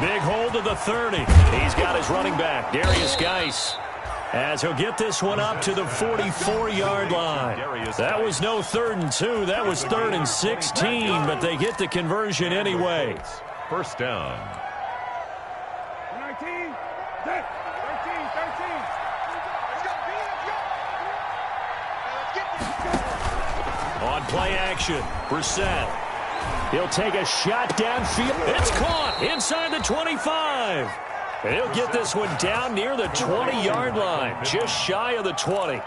Big hold to the 30. He's got his running back, Darius Geis, as he'll get this one up to the 44-yard line. That was no 3rd and 2. That was 3rd and 16, but they get the conversion anyway.
1st down.
19, 13, 13.
On play action, Brissett. He'll take a shot downfield. It's caught inside the 25. He'll get this one down near the 20-yard line, just shy of the 20.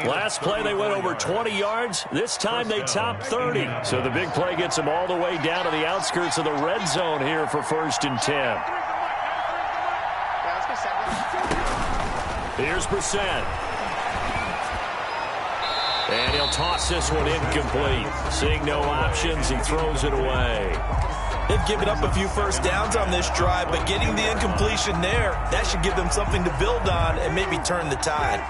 Last play they went over 20 yards. This time they topped 30. So the big play gets them all the way down to the outskirts of the red zone here for 1st and 10. Here's Brissett. And he'll toss this one incomplete. Seeing no options, he throws it away.
They've given up a few first downs on this drive, but getting the incompletion there, that should give them something to build on and maybe turn the tide.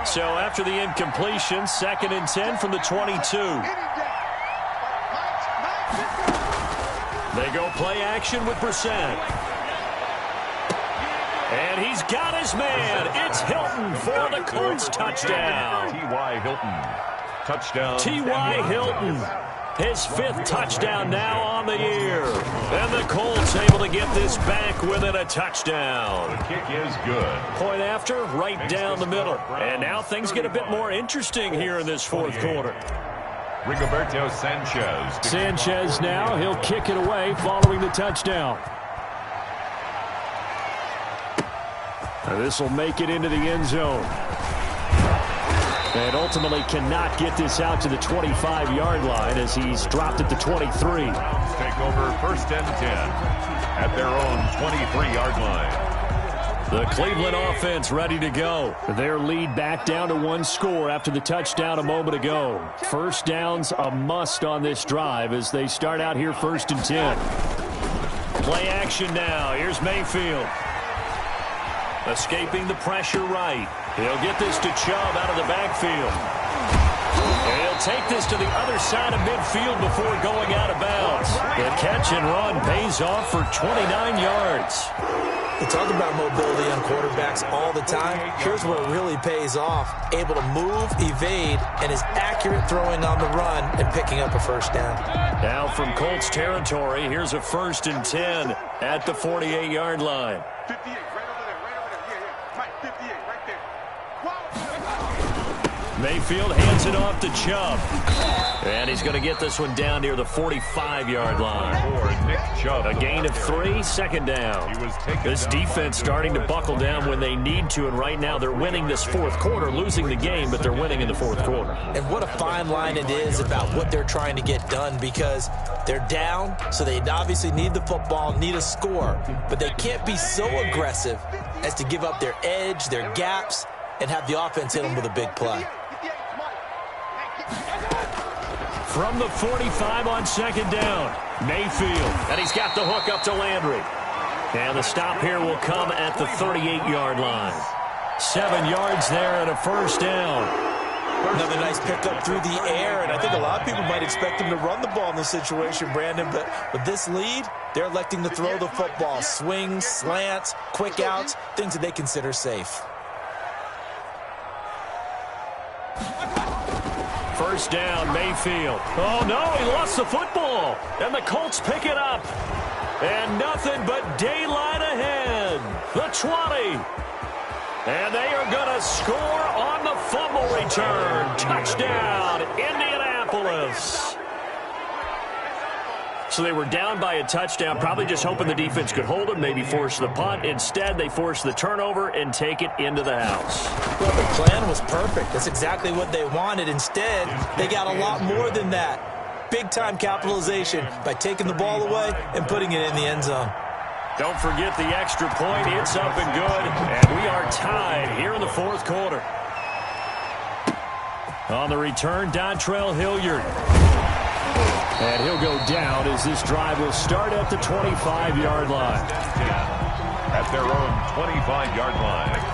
So after the incompletion, 2nd and 10 from the 22. They go play action with Brissett. And he's got his man. It's Hilton for the Colts touchdown.
T.Y. Hilton. Touchdown.
T.Y. Hilton. His 5th touchdown now on the year. And the Colts able to get this back within a touchdown.
The kick is good.
Point after, right down the middle. And now things get a bit more interesting here in this 4th quarter.
Rigoberto Sanchez.
Sanchez now, he'll kick it away following the touchdown. This will make it into the end zone. And ultimately cannot get this out to the 25-yard line as he's dropped at the 23.
Take over 1st and 10 at their own 23-yard line.
The Cleveland offense ready to go. Their lead back down to 1 score after the touchdown a moment ago. First down's a must on this drive as they start out here 1st and 10. Play action now. Here's Mayfield. Escaping the pressure right. He'll get this to Chubb out of the backfield. And he'll take this to the other side of midfield before going out of bounds. The catch and run pays off for 29 yards.
We talk about mobility on quarterbacks all the time. Here's where it really pays off. Able to move, evade, and is accurate throwing on the run and picking up a first down.
Now from Colts territory, here's a 1st and 10 at the 48-yard line.
58, right over there. Yeah. Mike, 58, right there.
Mayfield hands it off to Chubb. And he's going to get this one down near the 45-yard line.
For Nick Chubb.
A gain of 3, 2nd down. This defense starting to buckle down when they need to, and right now they're winning this 4th quarter, losing the game, but they're winning in the 4th quarter.
And what a fine line it is about what they're trying to get done, because they're down, so they obviously need the football, need a score, but they can't be so aggressive as to give up their edge, their gaps, and have the offense hit them with a big play.
From the 45 on 2nd down, Mayfield. And he's got the hook up to Landry. And the stop here will come at the 38-yard line. 7 yards there and a first down.
Another nice pickup through the air, and I think a lot of people might expect him to run the ball in this situation, Brandon, but with this lead, they're electing to throw the football. Swings, slants, quick outs, things that they consider safe.
First down, Mayfield. Oh, no, he lost the football. And the Colts pick it up. And nothing but daylight ahead. The 20. And they are going to score on the fumble return. Touchdown, Indianapolis. So they were down by a touchdown, probably just hoping the defense could hold them, maybe force the punt. Instead, they force the turnover and take it into the house.
Well, the plan was perfect. That's exactly what they wanted. Instead, they got a lot more than that. Big-time capitalization by taking the ball away and putting it in the end zone.
Don't forget the extra point. It's up and good. And we are tied here in the 4th quarter. On the return, Dontrell Hilliard. And he'll go down as this drive will start at the 25-yard line.
At their own 25-yard line.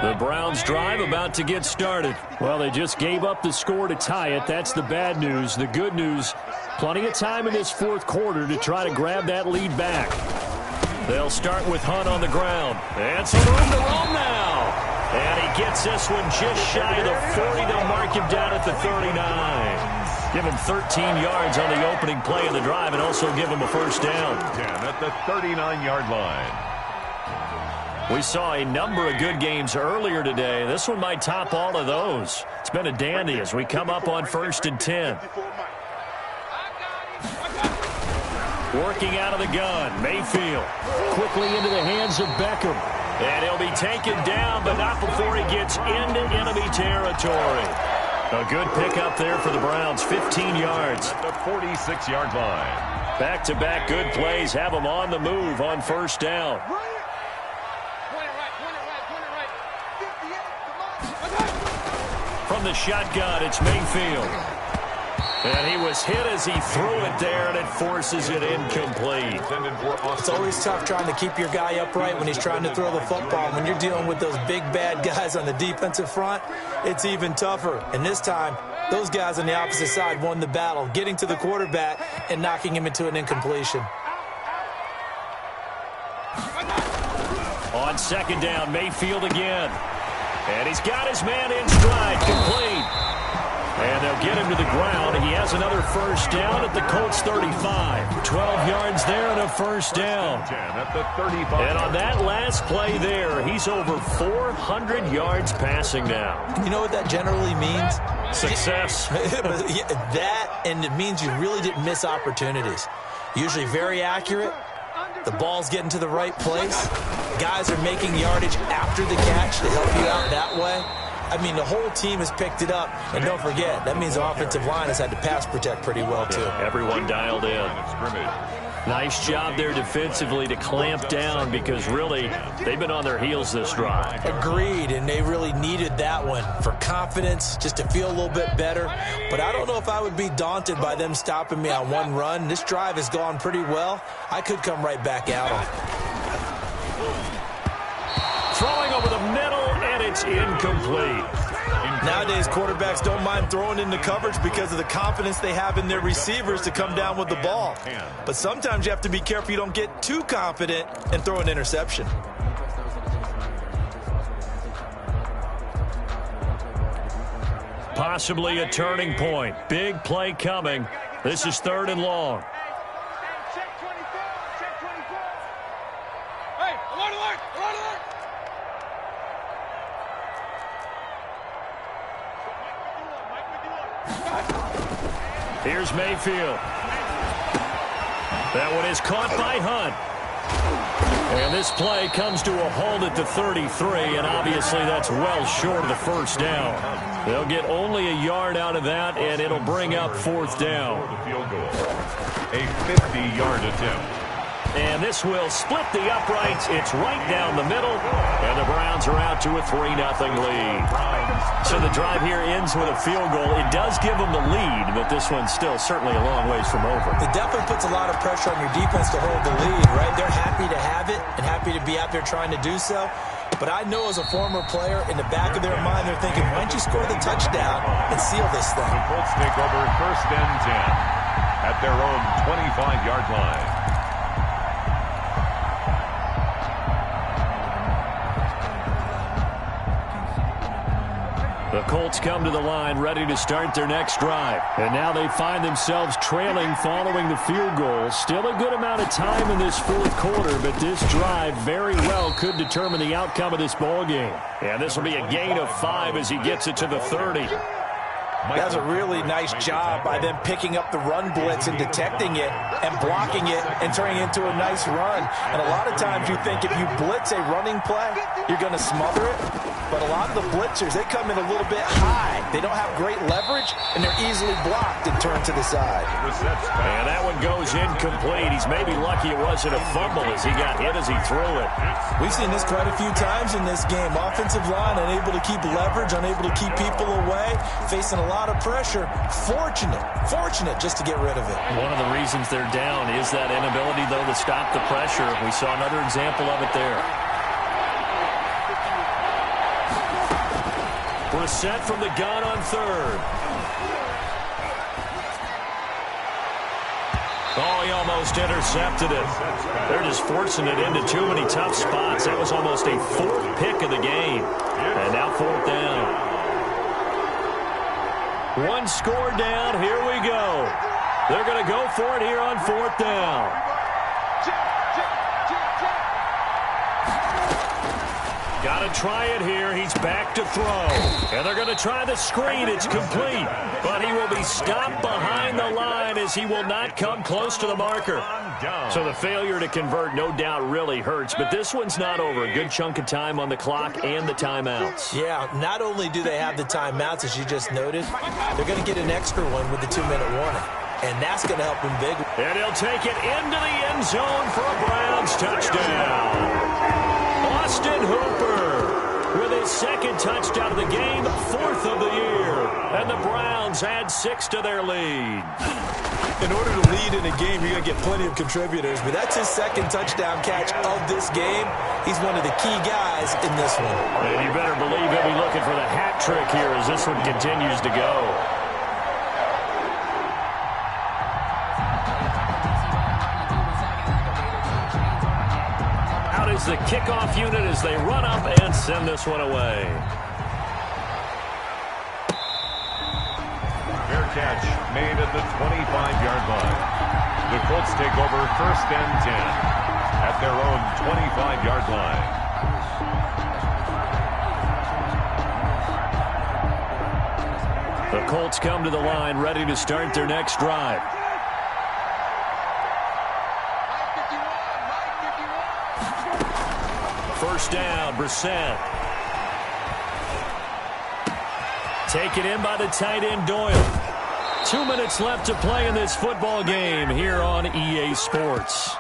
The Browns drive about to get started. Well, they just gave up the score to tie it. That's the bad news. The good news, plenty of time in this 4th quarter to try to grab that lead back. They'll start with Hunt on the ground. And some room to roam now. And he gets this one just shy of the 40. They'll mark him down at the 39. Give him 13 yards on the opening play of the drive and also give him a first down.
10 at the 39-yard line.
We saw a number of good games earlier today. This one might top all of those. It's been a dandy as we come up on 1st and 10. Working out of the gun, Mayfield quickly into the hands of Beckham. And he'll be taken down, but not before he gets into enemy territory. A good pickup there for the Browns, 15 yards.
At the 46-yard line.
Back-to-back good plays have them on the move on first down. From the shotgun, it's Mayfield. And he was hit as he threw it there, and it forces it incomplete.
It's always tough trying to keep your guy upright when he's trying to throw the football. When you're dealing with those big, bad guys on the defensive front, it's even tougher. And this time, those guys on the opposite side won the battle, getting to the quarterback and knocking him into an incompletion.
On second down, Mayfield again. And he's got his man in stride, complete. And they'll get him to the ground. He has another first down at the Colts 35. 12 yards there and a first down.
10 at the 35.
And on that last play there, he's over 400 yards passing now.
You know what that generally means?
Success.
That, and it means you really didn't miss opportunities. Usually very accurate. The ball's getting to the right place. Guys are making yardage after the catch to help you out that way. I mean, the whole team has picked it up. And don't forget, that means the offensive line has had to pass protect pretty well, too.
Everyone dialed in. Nice job there defensively to clamp down because, really, they've been on their heels this drive.
Agreed, and they really needed that one for confidence, just to feel a little bit better. But I don't know if I would be daunted by them stopping me on one run. This drive has gone pretty well. I could come right back at them.
Throwing over the middle, and it's incomplete.
Nowadays, quarterbacks don't mind throwing into coverage because of the confidence they have in their receivers to come down with the ball. But sometimes you have to be careful you don't get too confident and throw an interception.
Possibly a turning point. Big play coming. This is 3rd and long.
Check 24. Check 24. Hey, alert, alert, alert, alert.
Here's Mayfield. That one is caught by Hunt. And this play comes to a halt at the 33, and obviously that's well short of the first down. They'll get only a yard out of that, and it'll bring up 4th down.
Field goal. A 50-yard attempt.
And this will split the uprights. It's right down the middle, and the Browns are out to a 3-0 lead. So the drive here ends with a field goal. It does give them the lead, but this one's still certainly a long ways from over.
It definitely puts a lot of pressure on your defense to hold the lead, right? They're happy to have it and happy to be out there trying to do so. But I know as a former player, in the back of their mind, they're thinking, why don't you score the touchdown and seal this thing?
The Colts take over 1st and 10 at their own 25-yard line.
The Colts come to the line ready to start their next drive. And now they find themselves trailing following the field goal. Still a good amount of time in this 4th quarter, but this drive very well could determine the outcome of this ball game. And this will be a gain of 5 as he gets it to the 30.
That's a really nice job by them picking up the run blitz and detecting it and blocking it and turning it into a nice run. And a lot of times you think if you blitz a running play, you're going to smother it. But a lot of the blitzers, they come in a little bit high. They don't have great leverage, and they're easily blocked and turned to the side.
And that one goes incomplete. He's maybe lucky it wasn't a fumble as he got hit as he threw it.
We've seen this quite a few times in this game. Offensive line unable to keep leverage, unable to keep people away, facing a lot of pressure. Fortunate just to get rid of it.
One of the reasons they're down is that inability, though, to stop the pressure. We saw another example of it there. We're set from the gun on 3rd. Oh, he almost intercepted it. They're just forcing it into too many tough spots. That was almost a 4th pick of the game. And now 4th down. One score down. Here we go. They're going to go for it here on 4th down. Got to try it here. He's back to throw. And they're going to try the screen. It's complete. But he will be stopped behind the line as he will not come close to the marker. So the failure to convert no doubt really hurts. But this one's not over. A good chunk of time on the clock and the timeouts.
Yeah, not only do they have the timeouts, as you just noted, they're going to get an extra one with the 2-minute warning. And that's going to help them big.
And he'll take it into the end zone for a Browns touchdown. Austin Hooper with his second touchdown of the game, 4th of the year. And the Browns add 6 to their lead.
In order to lead in a game, you're going to get plenty of contributors. But that's his second touchdown catch of this game. He's one of the key guys in this one.
And you better believe he'll be looking for the hat trick here as this one continues to go. Is the kickoff unit as they run up and send this one away.
Fair catch made at the 25-yard line. The Colts take over 1st and 10 at their own 25-yard line.
The Colts come to the line ready to start their next drive. First down, Brissett. Taken in by the tight end, Doyle. 2 minutes left to play in this football game here on EA Sports.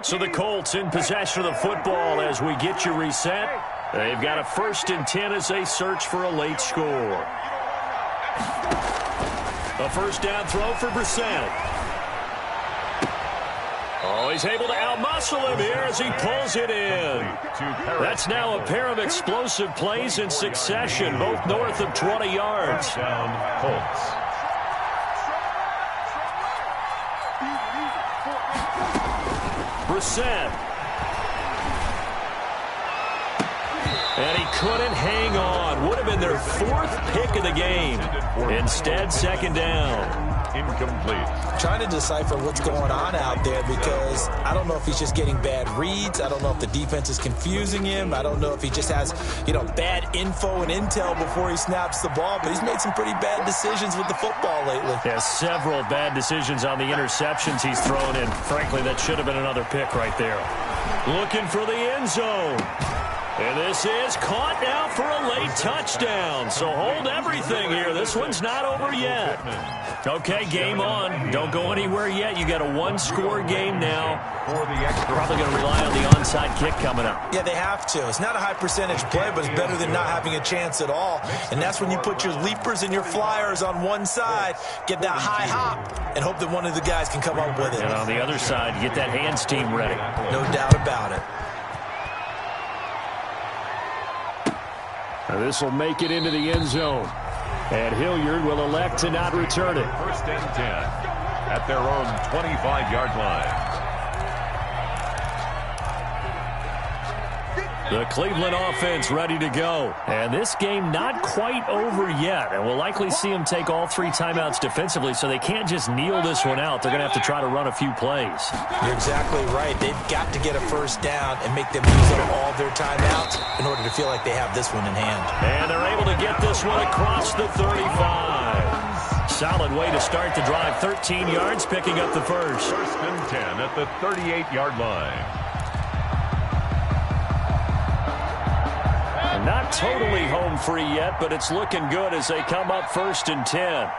So the Colts in possession of the football as we get you reset. They've got a 1st and 10 as they search for a late score. A first down throw for Brissett. Oh, he's able to outmuscle him here as he pulls it in. That's now a pair of explosive plays in succession, both north of 20 yards.
Down, Colts.
Brissett. And he couldn't hang on. Would have been their 4th pick of the game. Instead, 2nd down.
Incomplete.
Trying to decipher what's going on out there because I don't know if he's just getting bad reads. I don't know if the defense is confusing him. I don't know if he just has, bad info and intel before he snaps the ball. But he's made some pretty bad decisions with the football lately.
Yeah, several bad decisions on the interceptions he's thrown in. Frankly, that should have been another pick right there. Looking for the end zone. And this is caught now for a late touchdown. So hold everything here. This one's not over yet. Okay, game on. Don't go anywhere yet. You got a 1-score game now. Probably going to rely on the onside kick coming up.
Yeah, they have to. It's not a high percentage play, but it's better than not having a chance at all. And that's when you put your leapers and your flyers on one side, get that high hop, and hope that one of the guys can come up with it.
And on the other side, get that hands team ready.
No doubt about it.
This will make it into the end zone. And Hilliard will elect to not return it.
1st and 10 at their own 25-yard line.
The Cleveland offense ready to go. And this game not quite over yet. And we'll likely see them take all 3 timeouts defensively, so they can't just kneel this one out. They're going to have to try to run a few plays.
You're exactly right. They've got to get a first down and make them use up all their timeouts in order to feel like they have this one in hand.
And they're able to get this one across the 35. Solid way to start the drive. 13 yards, picking up the first.
1st and 10 at the 38-yard line.
Not totally home free yet, but it's looking good as they come up 1st and 10.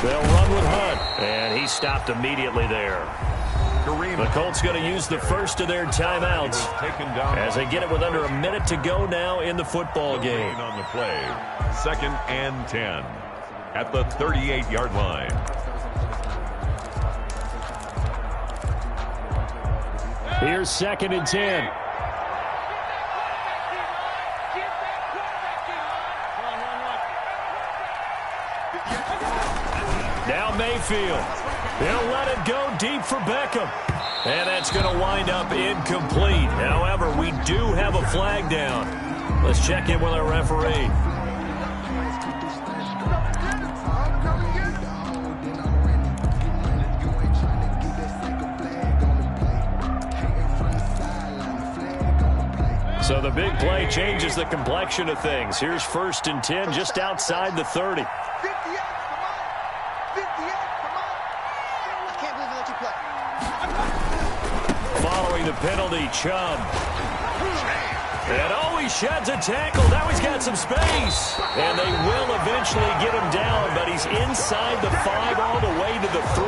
They'll run with Hunt, and he stopped immediately there. The Colts going to use the first of their timeouts as they get it with under a minute to go now in the football game.
On the play, 2nd and 10 at the 38-yard line.
Here's 2nd and 10. Mayfield. He'll let it go deep for Beckham. And that's going to wind up incomplete. However, we do have a flag down. Let's check in with our referee. So the big play changes the complexion of things. Here's 1st and 10 just outside the 30.
58, come on. 58, come on. I can't believe they let you play.
Following the penalty, Chubb. And he sheds a tackle. Now he's got some space. And they will eventually get him down, but he's inside the 5 all the way to the 3.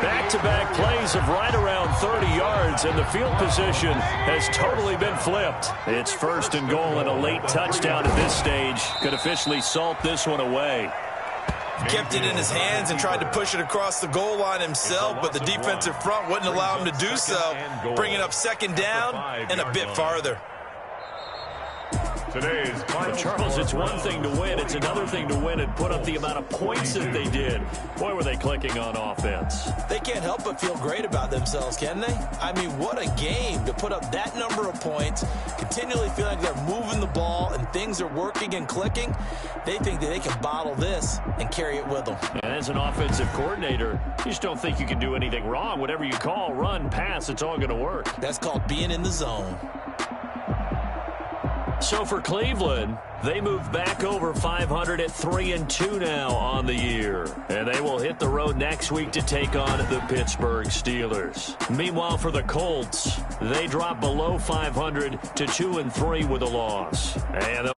Back-to-back plays of right around 30 yards, and the field position has totally been flipped. It's 1st and goal, and a late touchdown at this stage could officially salt this one away.
Kept it in his hands and tried to push it across the goal line himself, but the defensive front wouldn't allow him to do so, bringing up 2nd down and a bit farther.
Today's
Charles, it's one thing to win. It's another thing to win and put up the amount of points that they did. Boy, were they clicking on offense.
They can't help but feel great about themselves, can they? I mean, what a game to put up that number of points, continually feel like they're moving the ball and things are working and clicking. They think that they can bottle this and carry it with them.
And as an offensive coordinator, you just don't think you can do anything wrong. Whatever you call, run, pass, it's all going to work.
That's called being in the zone.
So for Cleveland, they move back over 500 at 3-2 now on the year. And they will hit the road next week to take on the Pittsburgh Steelers. Meanwhile, for the Colts, they drop below 500 to 2-3 with a loss. And